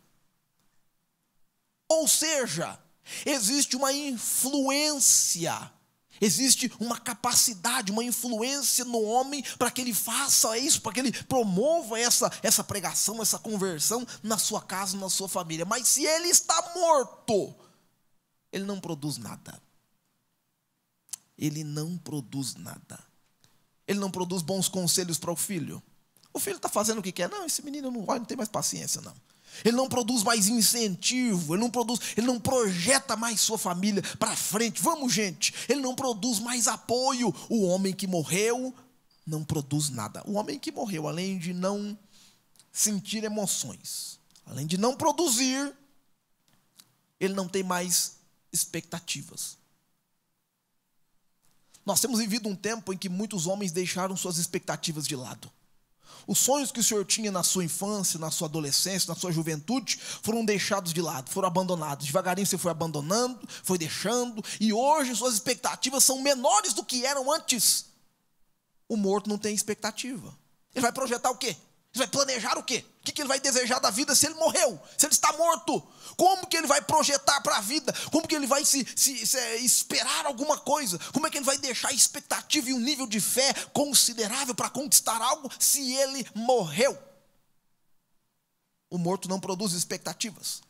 Ou seja, existe uma influência, existe uma capacidade, uma influência no homem para que ele faça isso, para que ele promova essa pregação, essa conversão na sua casa, na sua família. Mas se ele está morto, ele não produz nada. Ele não produz nada. Ele não produz bons conselhos para o filho. O filho está fazendo o que quer. Não, esse menino não tem mais paciência, não. Ele não produz mais incentivo, ele não projeta mais sua família para frente. Vamos, gente. Ele não produz mais apoio. O homem que morreu não produz nada. O homem que morreu, além de não sentir emoções, além de não produzir, ele não tem mais expectativas. Nós temos vivido um tempo em que muitos homens deixaram suas expectativas de lado. Os sonhos que o senhor tinha na sua infância, na sua adolescência, na sua juventude, foram deixados de lado, foram abandonados. Devagarinho você foi abandonando, foi deixando, e hoje suas expectativas são menores do que eram antes. O morto não tem expectativa. Ele vai projetar o quê? Ele vai planejar o quê? O que ele vai desejar da vida se ele morreu, se ele está morto? Como que ele vai projetar para a vida? Como que ele vai se esperar alguma coisa? Como é que ele vai deixar expectativa e um nível de fé considerável para conquistar algo se ele morreu? O morto não produz expectativas.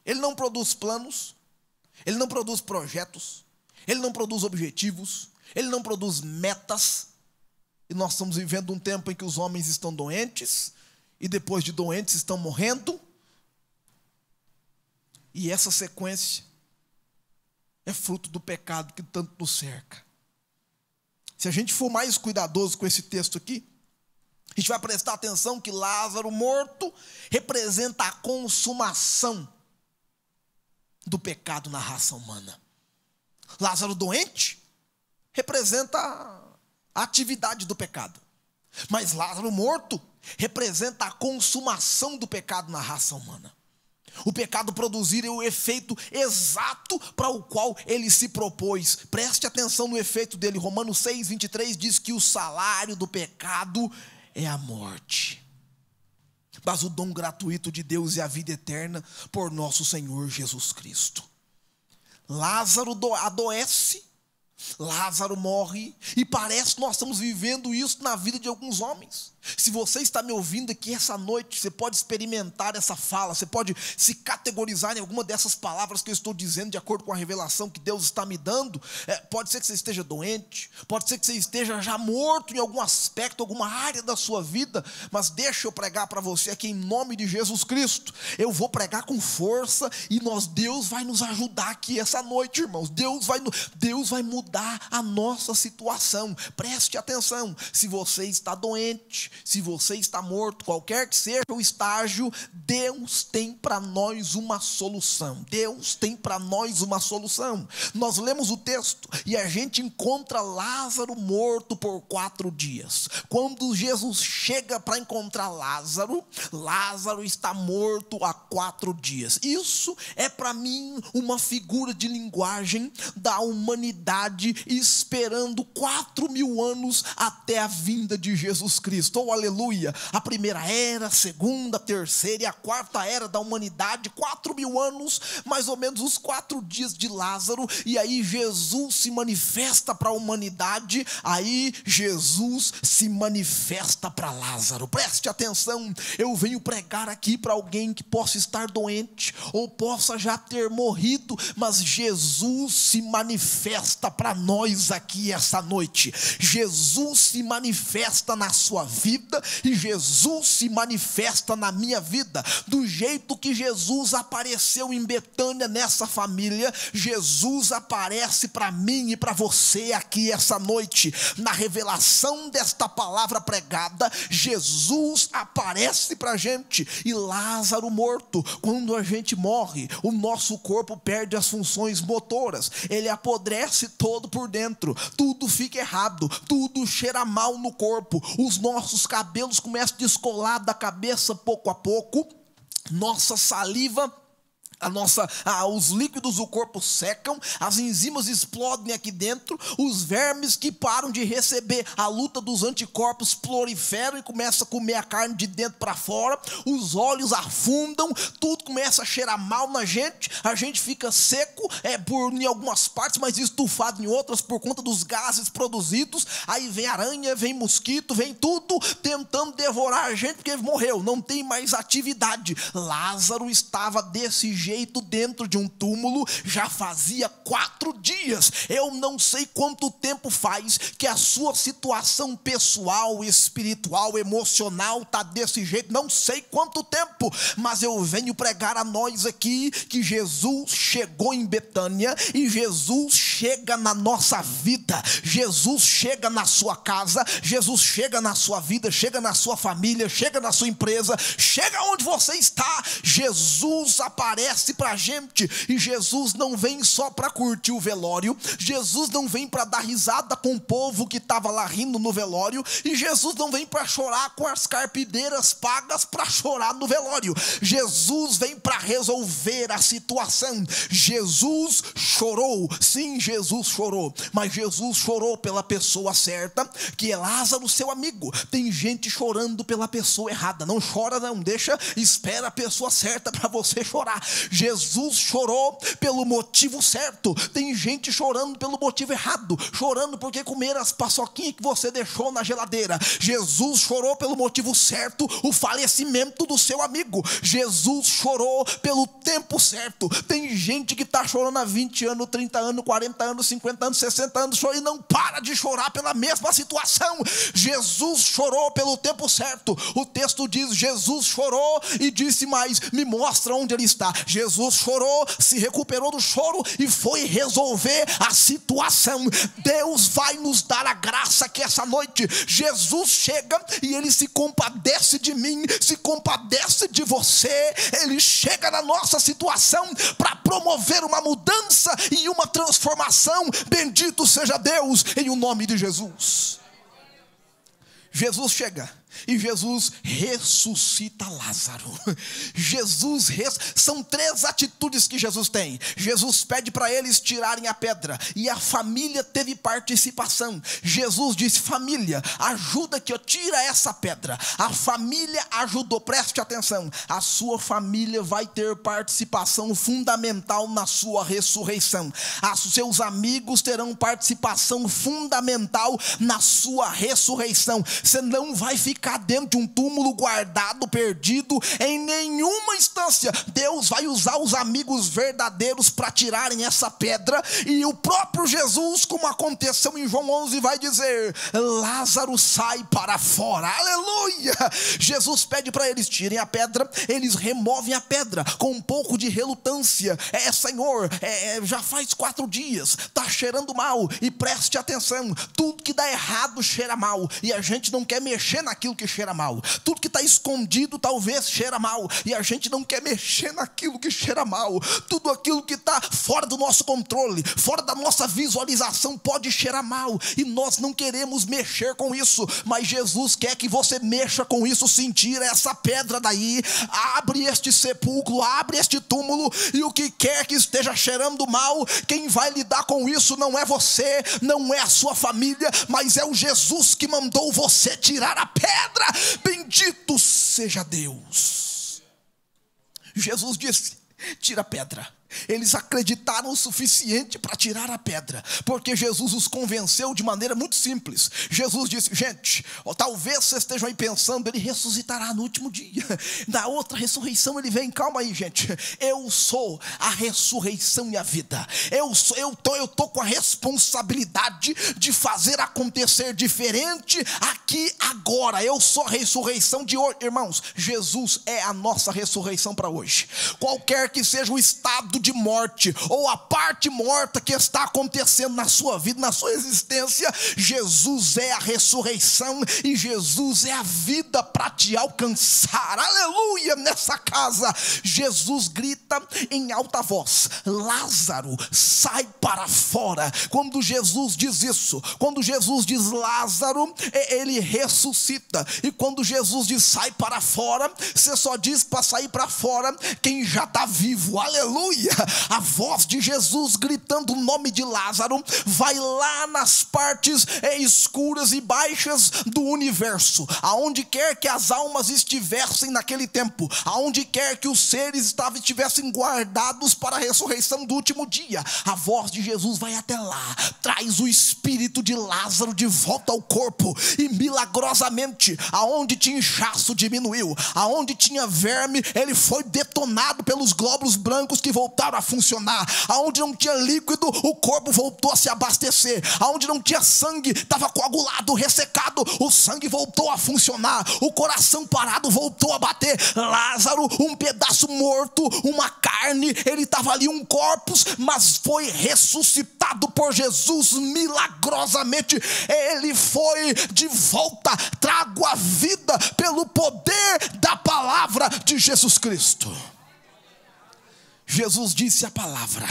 Ele não produz planos. Ele não produz projetos. Ele não produz objetivos. Ele não produz metas. E nós estamos vivendo um tempo em que os homens estão doentes, e depois de doentes estão morrendo, e essa sequência é fruto do pecado que tanto nos cerca. Se a gente for mais cuidadoso com esse texto aqui, a gente vai prestar atenção que Lázaro morto representa a consumação do pecado na raça humana. Lázaro doente representa a atividade do pecado. Mas Lázaro morto representa a consumação do pecado na raça humana. O pecado produzir é o efeito exato para o qual ele se propôs. Preste atenção no efeito dele. Romanos 6:23 diz que o salário do pecado é a morte. Mas o dom gratuito de Deus é a vida eterna por nosso Senhor Jesus Cristo. Lázaro adoece, Lázaro morre, e parece que nós estamos vivendo isso na vida de alguns homens. Se você está me ouvindo aqui essa noite, você pode experimentar essa fala, você pode se categorizar em alguma dessas palavras que eu estou dizendo, de acordo com a revelação que Deus está me dando. Pode ser que você esteja doente, pode ser que você esteja já morto em algum aspecto, alguma área da sua vida, mas deixa eu pregar para você aqui em nome de Jesus Cristo. Eu vou pregar com força, e Deus vai nos ajudar aqui essa noite, irmãos. Deus vai mudar a nossa situação. Preste atenção. Se você está doente, se você está morto, qualquer que seja o estágio, Deus tem para nós uma solução. Deus tem para nós uma solução. Nós lemos o texto e a gente encontra Lázaro morto por 4 dias. Quando Jesus chega para encontrar Lázaro, Lázaro está morto há 4 dias. Isso é para mim uma figura de linguagem da humanidade esperando 4.000 anos até a vinda de Jesus Cristo. Oh, aleluia! A primeira era, a segunda, a terceira e a quarta era da humanidade, 4.000 anos, mais ou menos os 4 dias de Lázaro, e aí Jesus se manifesta para a humanidade, aí Jesus se manifesta para Lázaro. Preste atenção, eu venho pregar aqui para alguém que possa estar doente, ou possa já ter morrido, mas Jesus se manifesta para nós aqui essa noite. Jesus se manifesta na sua vida. vida e Jesus se manifesta na minha vida. Do jeito que Jesus apareceu em Betânia nessa família, Jesus aparece para mim e para você aqui essa noite. Na revelação desta palavra pregada, Jesus aparece para a gente. E Lázaro morto, quando a gente morre, o nosso corpo perde as funções motoras, ele apodrece todo por dentro, tudo fica errado, tudo cheira mal no corpo, os nossos cabelos começam a descolar da cabeça pouco a pouco, nossa saliva, os líquidos do corpo secam, as enzimas explodem aqui dentro, os vermes que param de receber a luta dos anticorpos proliferam e começam a comer a carne de dentro para fora, os olhos afundam, tudo começa a cheirar mal na gente, a gente fica seco em algumas partes, mas estufado em outras por conta dos gases produzidos. Aí vem aranha, vem mosquito, vem tudo tentando devorar a gente, porque morreu, não tem mais atividade. Lázaro estava desse jeito dentro de um túmulo, já fazia 4 dias. Eu não sei quanto tempo faz que a sua situação pessoal, espiritual, emocional está desse jeito, não sei quanto tempo, mas eu venho pregar a nós aqui que Jesus chegou em Betânia e Jesus chega na nossa vida, Jesus chega na sua casa, Jesus chega na sua vida, chega na sua família, chega na sua empresa, chega onde você está. Jesus aparece para a gente, e Jesus não vem só para curtir o velório, Jesus não vem para dar risada com o povo que estava lá rindo no velório, e Jesus não vem para chorar com as carpideiras pagas para chorar no velório. Jesus vem para resolver a situação. Jesus chorou, sim, Jesus chorou, mas Jesus chorou pela pessoa certa, que é Lázaro, seu amigo. Tem gente chorando pela pessoa errada, não chora não, espera a pessoa certa para você chorar. Jesus chorou pelo motivo certo, tem gente chorando pelo motivo errado, chorando porque comeram as paçoquinhas que você deixou na geladeira. Jesus chorou pelo motivo certo, o falecimento do seu amigo. Jesus chorou pelo tempo certo. Tem gente que está chorando há 20 anos, 30 anos, 40 anos, 50 anos, 60 anos, e não para de chorar pela mesma situação. Jesus chorou pelo tempo certo. O texto diz: Jesus chorou e disse mais: me mostra onde ele está. Jesus chorou, se recuperou do choro e foi resolver a situação. Deus vai nos dar a graça que essa noite Jesus chega e ele se compadece de mim, se compadece de você. Ele chega na nossa situação para promover uma mudança e uma transformação. Bendito seja Deus em o nome de Jesus. Jesus chega e Jesus ressuscita Lázaro. São 3 atitudes que Jesus tem. Jesus pede para eles tirarem a pedra, e a família teve participação. Jesus disse: família, ajuda que eu tire essa pedra. A família ajudou, preste atenção, a sua família vai ter participação fundamental na sua ressurreição. Os seus amigos terão participação fundamental na sua ressurreição. Você não vai ficar dentro de um túmulo guardado, perdido em nenhuma instância. Deus vai usar os amigos verdadeiros para tirarem essa pedra, e o próprio Jesus, como aconteceu em João 11, vai dizer: Lázaro, sai para fora. Aleluia! Jesus pede para eles tirem a pedra, eles removem a pedra com um pouco de relutância. Senhor, já faz 4 dias, está cheirando mal, e preste atenção, tudo que dá errado cheira mal, e a gente não quer mexer naquilo que cheira mal. Tudo que está escondido talvez cheira mal, e a gente não quer mexer naquilo que cheira mal. Tudo aquilo que está fora do nosso controle, fora da nossa visualização, pode cheirar mal, e nós não queremos mexer com isso. Mas Jesus quer que você mexa com isso, sentir essa pedra daí, abre este sepulcro, abre este túmulo, e o que quer que esteja cheirando mal, quem vai lidar com isso não é você, não é a sua família, mas é o Jesus que mandou você tirar a pedra. Bendito seja Deus. Jesus disse: tira a pedra. Eles acreditaram o suficiente para tirar a pedra, porque Jesus os convenceu de maneira muito simples. Jesus disse: gente, talvez vocês estejam aí pensando, ele ressuscitará no último dia, na outra ressurreição ele vem. Calma aí, gente, eu sou a ressurreição e a vida. Eu estou com a responsabilidade de fazer acontecer diferente aqui agora. Eu sou a ressurreição de hoje. Irmãos, Jesus é a nossa ressurreição para hoje. Qualquer que seja o estado de morte ou a parte morta que está acontecendo na sua vida, na sua existência, Jesus é a ressurreição e Jesus é a vida para te alcançar. Aleluia! Nessa casa Jesus grita em alta voz: Lázaro, sai para fora. Quando Jesus diz isso, quando Jesus diz Lázaro, ele ressuscita. E quando Jesus diz sai para fora, você só diz para sair para fora quem já está vivo. Aleluia! A voz de Jesus gritando o nome de Lázaro vai lá nas partes escuras e baixas do universo, aonde quer que as almas estivessem naquele tempo, aonde quer que os seres estivessem guardados para a ressurreição do último dia. A voz de Jesus vai até lá, traz o espírito de Lázaro de volta ao corpo, e milagrosamente, aonde tinha inchaço diminuiu, aonde tinha verme, ele foi detonado pelos glóbulos brancos que voltaram a funcionar, aonde não tinha líquido, o corpo voltou a se abastecer, aonde não tinha sangue, estava coagulado, ressecado, o sangue voltou a funcionar, o coração parado voltou a bater. Lázaro, um pedaço morto, uma carne, ele estava ali, um corpus, mas foi ressuscitado por Jesus milagrosamente. Ele foi de volta, trago a vida pelo poder da palavra de Jesus Cristo. Jesus disse a palavra.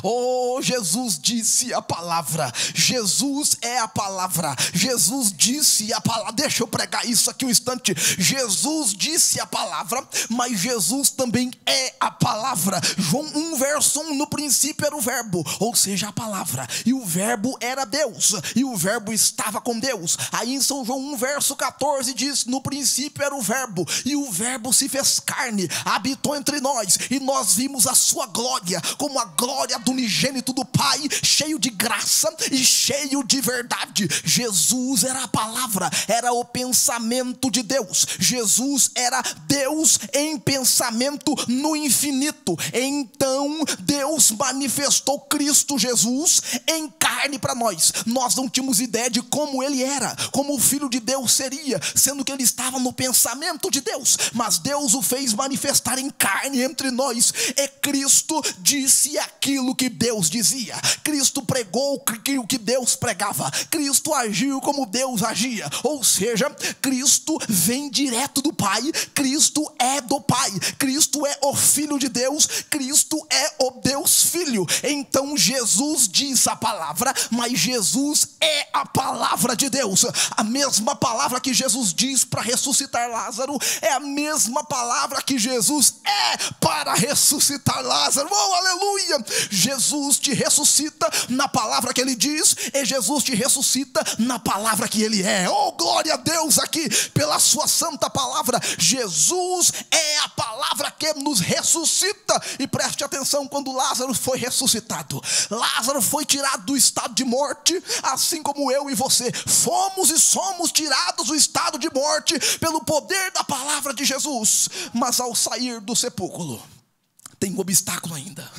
Oh, Jesus disse a palavra. Jesus é a palavra. Jesus disse a palavra. Deixa eu pregar isso aqui um instante. Jesus disse a palavra, mas Jesus também é a palavra. João 1 verso 1, no princípio era o verbo, ou seja, a palavra, e o verbo era Deus, e o verbo estava com Deus. Aí em São João 1 verso 14 diz: no princípio era o verbo, e o verbo se fez carne, habitou entre nós, e nós vimos a sua glória, como a glória do unigênito do Pai, cheio de graça e cheio de verdade. Jesus era a palavra, era o pensamento de Deus. Jesus era Deus em pensamento no infinito. Então Deus manifestou Cristo Jesus em carne para nós. Nós não tínhamos ideia de como ele era, como o Filho de Deus seria, sendo que ele estava no pensamento de Deus, mas Deus o fez manifestar em carne entre nós. E Cristo disse aquilo que Deus dizia. Cristo pregou o que Deus pregava. Cristo agiu como Deus agia. Ou seja, Cristo vem direto do Pai. Cristo é do Pai. Cristo é o Filho de Deus. Cristo é o Deus Filho. Então Jesus diz a palavra, mas Jesus é a palavra de Deus. A mesma palavra que Jesus diz para ressuscitar Lázaro é a mesma palavra que Jesus é para ressuscitar Lázaro. Oh, aleluia! Jesus te ressuscita na palavra que ele diz, e Jesus te ressuscita na palavra que ele é. Oh, glória a Deus aqui pela sua santa palavra. Jesus é a palavra que nos ressuscita. E preste atenção, quando Lázaro foi ressuscitado, Lázaro foi tirado do estado de morte, assim como eu e você fomos e somos tirados do estado de morte pelo poder da palavra de Jesus. Mas ao sair do sepulcro, tem um obstáculo ainda.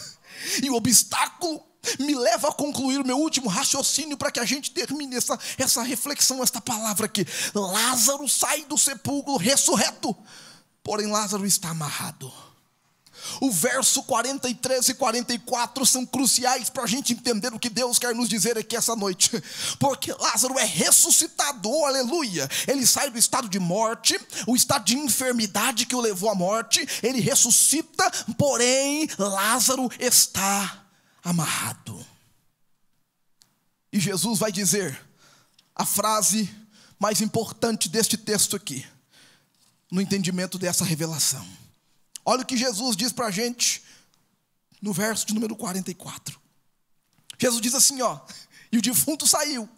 E o obstáculo me leva a concluir o meu último raciocínio para que a gente termine essa reflexão, esta palavra aqui. Lázaro sai do sepulcro ressurreto, porém Lázaro está amarrado. O verso 43 e 44 são cruciais para a gente entender o que Deus quer nos dizer aqui essa noite. Porque Lázaro é ressuscitado, oh, aleluia. Ele sai do estado de morte, o estado de enfermidade que o levou à morte. Ele ressuscita, porém Lázaro está amarrado. E Jesus vai dizer a frase mais importante deste texto aqui, no entendimento dessa revelação. Olha o que Jesus diz para a gente no verso de número 44. Jesus diz assim, ó: e o defunto saiu,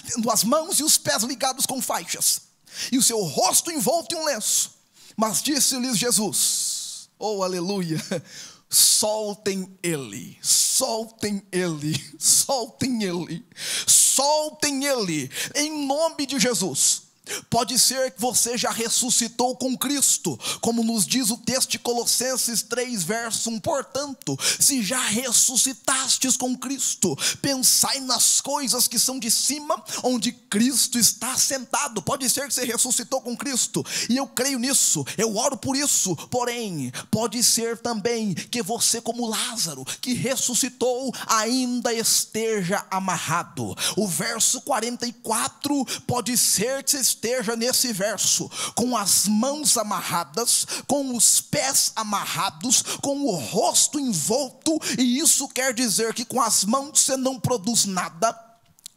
tendo as mãos e os pés ligados com faixas, e o seu rosto envolto em um lenço. Mas disse-lhes Jesus, oh aleluia, soltem ele, soltem ele, soltem ele, soltem ele, em nome de Jesus. Pode ser que você já ressuscitou com Cristo, como nos diz o texto de Colossenses 3, verso 1. Portanto, se já ressuscitastes com Cristo, pensai nas coisas que são de cima, onde Cristo está sentado. Pode ser que você ressuscitou com Cristo, e eu creio nisso, eu oro por isso. Porém, pode ser também que você, como Lázaro, que ressuscitou, ainda esteja amarrado. O verso 44, pode ser que você esteja nesse verso, com as mãos amarradas, com os pés amarrados, com o rosto envolto, e isso quer dizer que com as mãos você não produz nada,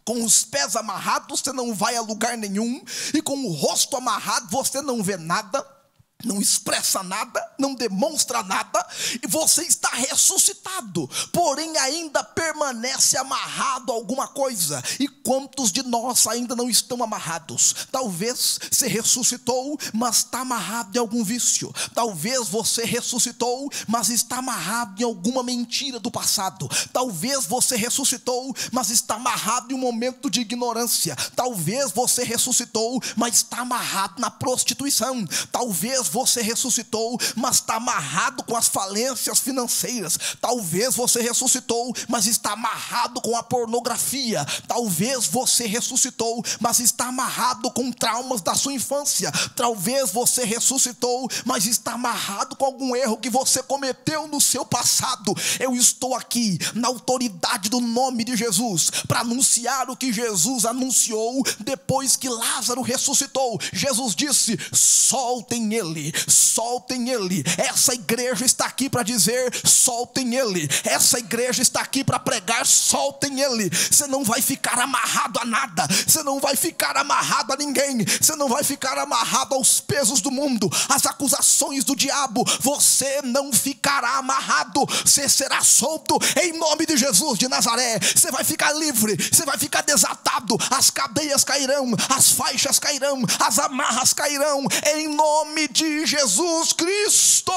com os pés amarrados você não vai a lugar nenhum, e com o rosto amarrado você não vê nada, não expressa nada, não demonstra nada, e você está ressuscitado, porém ainda permanece amarrado a alguma coisa. E quantos de nós ainda não estão amarrados? Talvez você ressuscitou, mas está amarrado em algum vício. Talvez você ressuscitou, mas está amarrado em alguma mentira do passado. Talvez você ressuscitou, mas está amarrado em um momento de ignorância. Talvez você ressuscitou, mas está amarrado na prostituição. Talvez você ressuscitou, mas está amarrado com as falências financeiras. Talvez você ressuscitou, mas está amarrado com a pornografia. Talvez você ressuscitou, mas está amarrado com traumas da sua infância. Talvez você ressuscitou, mas está amarrado com algum erro que você cometeu no seu passado. Eu estou aqui na autoridade do nome de Jesus para anunciar o que Jesus anunciou depois que Lázaro ressuscitou. Jesus disse: soltem ele, soltem ele. Essa igreja está aqui para dizer: soltem ele. Essa igreja está aqui para pregar: soltem ele. Você não vai ficar amarrado a nada, você não vai ficar amarrado a ninguém, você não vai ficar amarrado aos pesos do mundo, às acusações do diabo. Você não ficará amarrado, você será solto em nome de Jesus de Nazaré. Você vai ficar livre, você vai ficar desatado. As cadeias cairão, as faixas cairão, as amarras cairão, em nome de Jesus Cristo.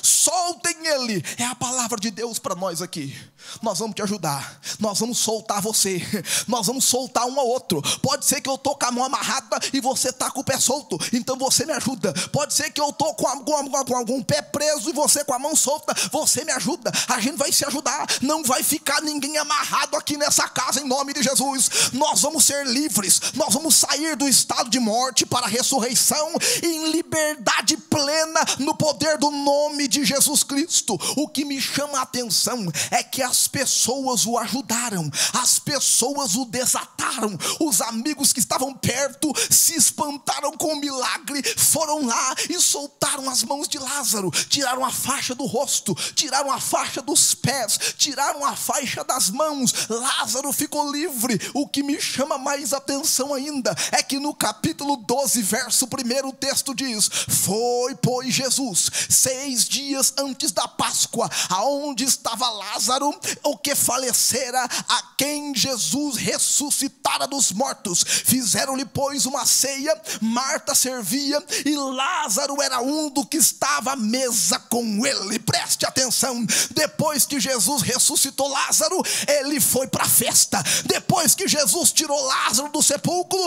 Soltem ele, é a palavra de Deus para nós aqui. Nós vamos te ajudar, nós vamos soltar você, nós vamos soltar um ao outro. Pode ser que eu estou com a mão amarrada e você está com o pé solto, então você me ajuda. Pode ser que eu estou com algum pé preso e você com a mão solta, você me ajuda. A gente vai se ajudar, não vai ficar ninguém amarrado aqui nessa casa em nome de Jesus. Nós vamos ser livres, nós vamos sair do estado de morte para a ressurreição em liberdade plena no poder do nome de Jesus Cristo. O que me chama a atenção é que as pessoas o ajudaram, as pessoas o desataram. Os amigos que estavam perto se espantaram com o milagre, foram lá e soltaram as mãos de Lázaro, tiraram a faixa do rosto, tiraram a faixa dos pés, tiraram a faixa das mãos. Lázaro ficou livre. O que me chama mais atenção ainda é que no capítulo 12, verso 1, o texto diz: foi, pois, Jesus 6 dias antes da Páscoa, aonde estava Lázaro, o que falecera, a quem Jesus ressuscitara dos mortos. Fizeram-lhe, pois, uma ceia. Marta servia e Lázaro era um do que estava à mesa com ele. Preste atenção, depois que Jesus ressuscitou Lázaro, ele foi para a festa. Depois que Jesus tirou Lázaro do sepulcro,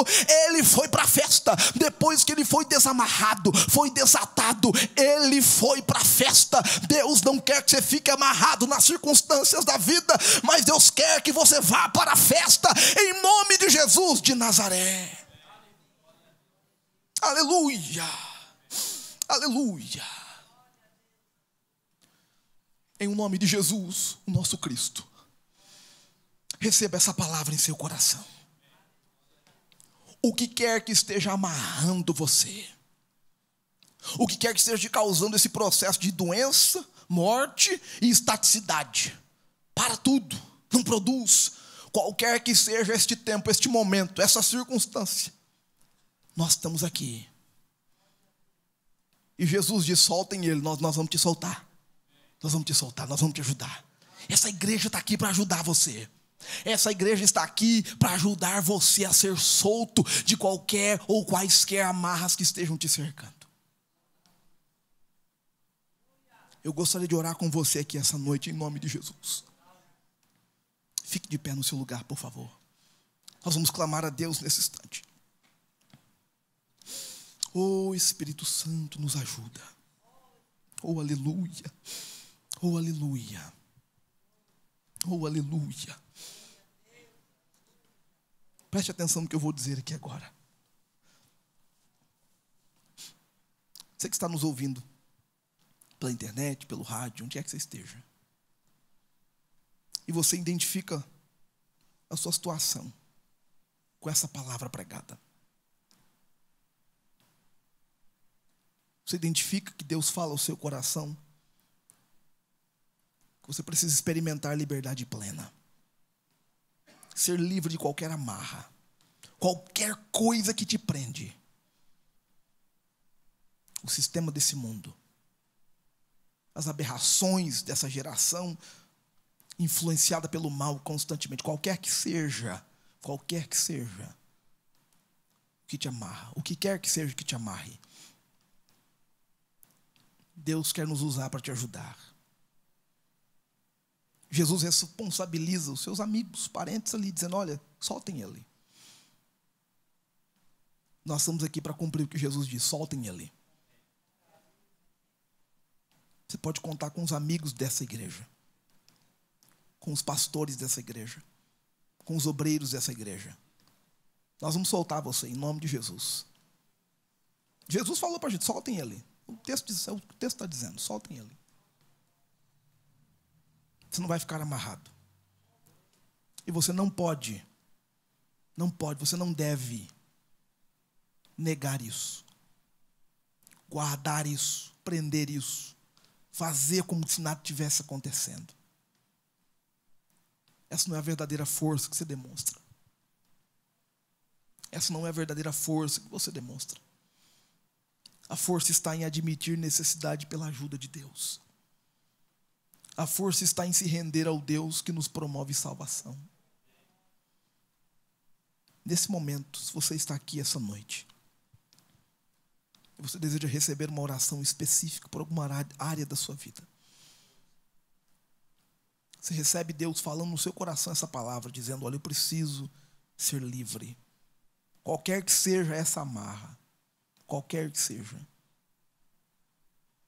ele foi para a festa. Depois que ele foi desamarrado, foi desatado, ele foi para a festa. Deus não quer que você fique amarrado nas circunstâncias da vida, mas Deus quer que você vá para a festa em nome de Jesus de Nazaré. Aleluia, aleluia. Em nome de Jesus, o nosso Cristo, receba essa palavra em seu coração. O que quer que esteja amarrando você, o que quer que esteja causando esse processo de doença, morte e estaticidade, para tudo, não produz. Qualquer que seja este tempo, este momento, essa circunstância, nós estamos aqui. E Jesus diz: soltem ele. Nós vamos te soltar. Nós vamos te soltar, nós vamos te ajudar. Essa igreja está aqui para ajudar você. Essa igreja está aqui para ajudar você a ser solto de qualquer ou quaisquer amarras que estejam te cercando. Eu gostaria de orar com você aqui essa noite, em nome de Jesus. Fique de pé no seu lugar, por favor. Nós vamos clamar a Deus nesse instante. Oh, Espírito Santo, nos ajuda. Oh, aleluia. Oh, aleluia. Oh, aleluia. Preste atenção no que eu vou dizer aqui agora. Você que está nos ouvindo pela internet, pelo rádio, onde é que você esteja, e você identifica a sua situação com essa palavra pregada. Você identifica que Deus fala ao seu coração que você precisa experimentar liberdade plena. Ser livre de qualquer amarra, qualquer coisa que te prende. O sistema desse mundo, as aberrações dessa geração, influenciada pelo mal constantemente, qualquer que seja, o que te amarra, o que quer que seja que te amarre. Deus quer nos usar para te ajudar. Jesus responsabiliza os seus amigos, parentes ali, dizendo, olha, soltem ele. Nós estamos aqui para cumprir o que Jesus diz, soltem ele. Você pode contar com os amigos dessa igreja, com os pastores dessa igreja, com os obreiros dessa igreja. Nós vamos soltar você, em nome de Jesus. Jesus falou para a gente, soltem ele. O texto está dizendo, soltem ele. Você não vai ficar amarrado. E você você não deve negar isso, guardar isso, prender isso, fazer como se nada tivesse acontecendo. Essa não é a verdadeira força que você demonstra. Essa não é a verdadeira força que você demonstra. A força está em admitir necessidade pela ajuda de Deus. A força está em se render ao Deus que nos promove salvação. Nesse momento, se você está aqui essa noite, e você deseja receber uma oração específica por alguma área da sua vida, você recebe Deus falando no seu coração essa palavra, dizendo, olha, eu preciso ser livre. Qualquer que seja essa amarra, qualquer que seja.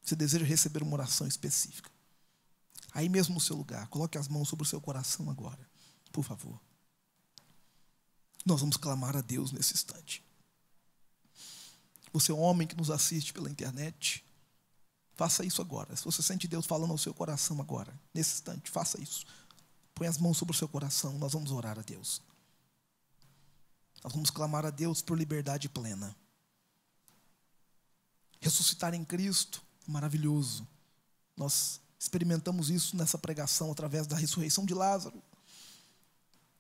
Você deseja receber uma oração específica. Aí mesmo no seu lugar, coloque as mãos sobre o seu coração agora, por favor. Nós vamos clamar a Deus nesse instante. Você é um homem que nos assiste pela internet, faça isso agora. Se você sente Deus falando ao seu coração agora, nesse instante, faça isso. Põe as mãos sobre o seu coração, nós vamos orar a Deus. Nós vamos clamar a Deus por liberdade plena. Ressuscitar em Cristo, maravilhoso. Nós experimentamos isso nessa pregação através da ressurreição de Lázaro.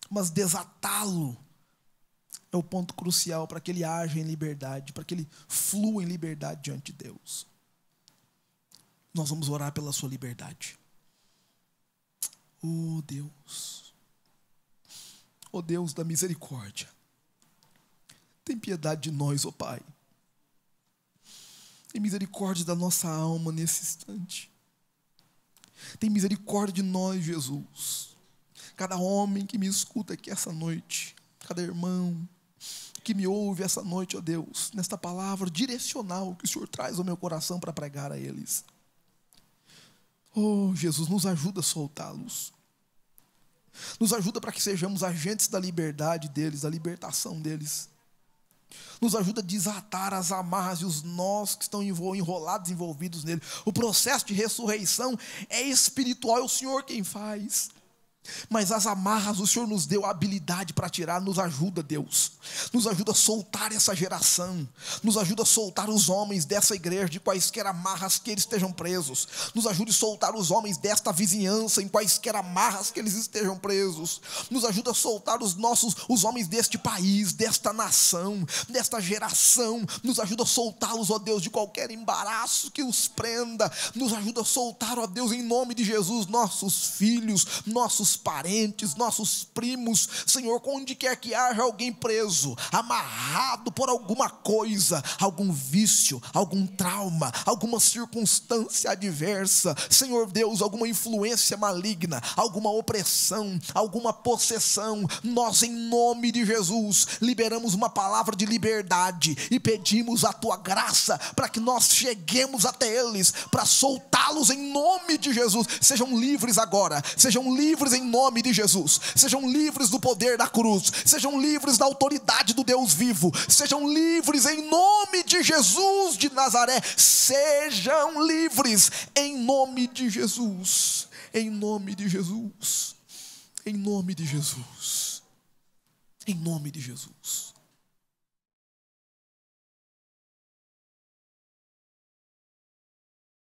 Mas desatá-lo é o ponto crucial para que ele haja em liberdade, para que ele flua em liberdade diante de Deus. Nós vamos orar pela sua liberdade. Oh Deus, oh Deus da misericórdia, tem piedade de nós, ó Pai. Tem misericórdia da nossa alma nesse instante. Tem misericórdia de nós, Jesus. Cada homem que me escuta aqui essa noite, cada irmão que me ouve essa noite, ó Deus, nesta palavra direcional que o Senhor traz ao meu coração para pregar a eles. Oh, Jesus, nos ajuda a soltá-los. Nos ajuda para que sejamos agentes da liberdade deles, da libertação deles. Nos ajuda a desatar as amarras e os nós que estão enrolados, envolvidos nele. O processo de ressurreição é espiritual, é o Senhor quem faz. Mas as amarras o Senhor nos deu a habilidade para tirar. Nos ajuda, Deus. Nos ajuda a soltar essa geração. Nos ajuda a soltar os homens dessa igreja de quaisquer amarras que eles estejam presos. Nos ajuda a soltar os homens desta vizinhança em quaisquer amarras que eles estejam presos. Nos ajuda a soltar os homens deste país, desta nação, desta geração. Nos ajuda a soltá-los, ó Deus, de qualquer embaraço que os prenda. Nos ajuda a soltar, ó Deus, em nome de Jesus, nossos filhos, nossos parentes, nossos primos, Senhor, onde quer que haja alguém preso, amarrado por alguma coisa, algum vício, algum trauma, alguma circunstância adversa, Senhor Deus, alguma influência maligna, alguma opressão, alguma possessão, nós em nome de Jesus liberamos uma palavra de liberdade e pedimos a tua graça para que nós cheguemos até eles, para soltá-los em nome de Jesus. Sejam livres agora, sejam livres em nome de Jesus, sejam livres do poder da cruz, sejam livres da autoridade do Deus vivo, sejam livres em nome de Jesus de Nazaré, sejam livres em nome de Jesus, em nome de Jesus, em nome de Jesus, em nome de Jesus.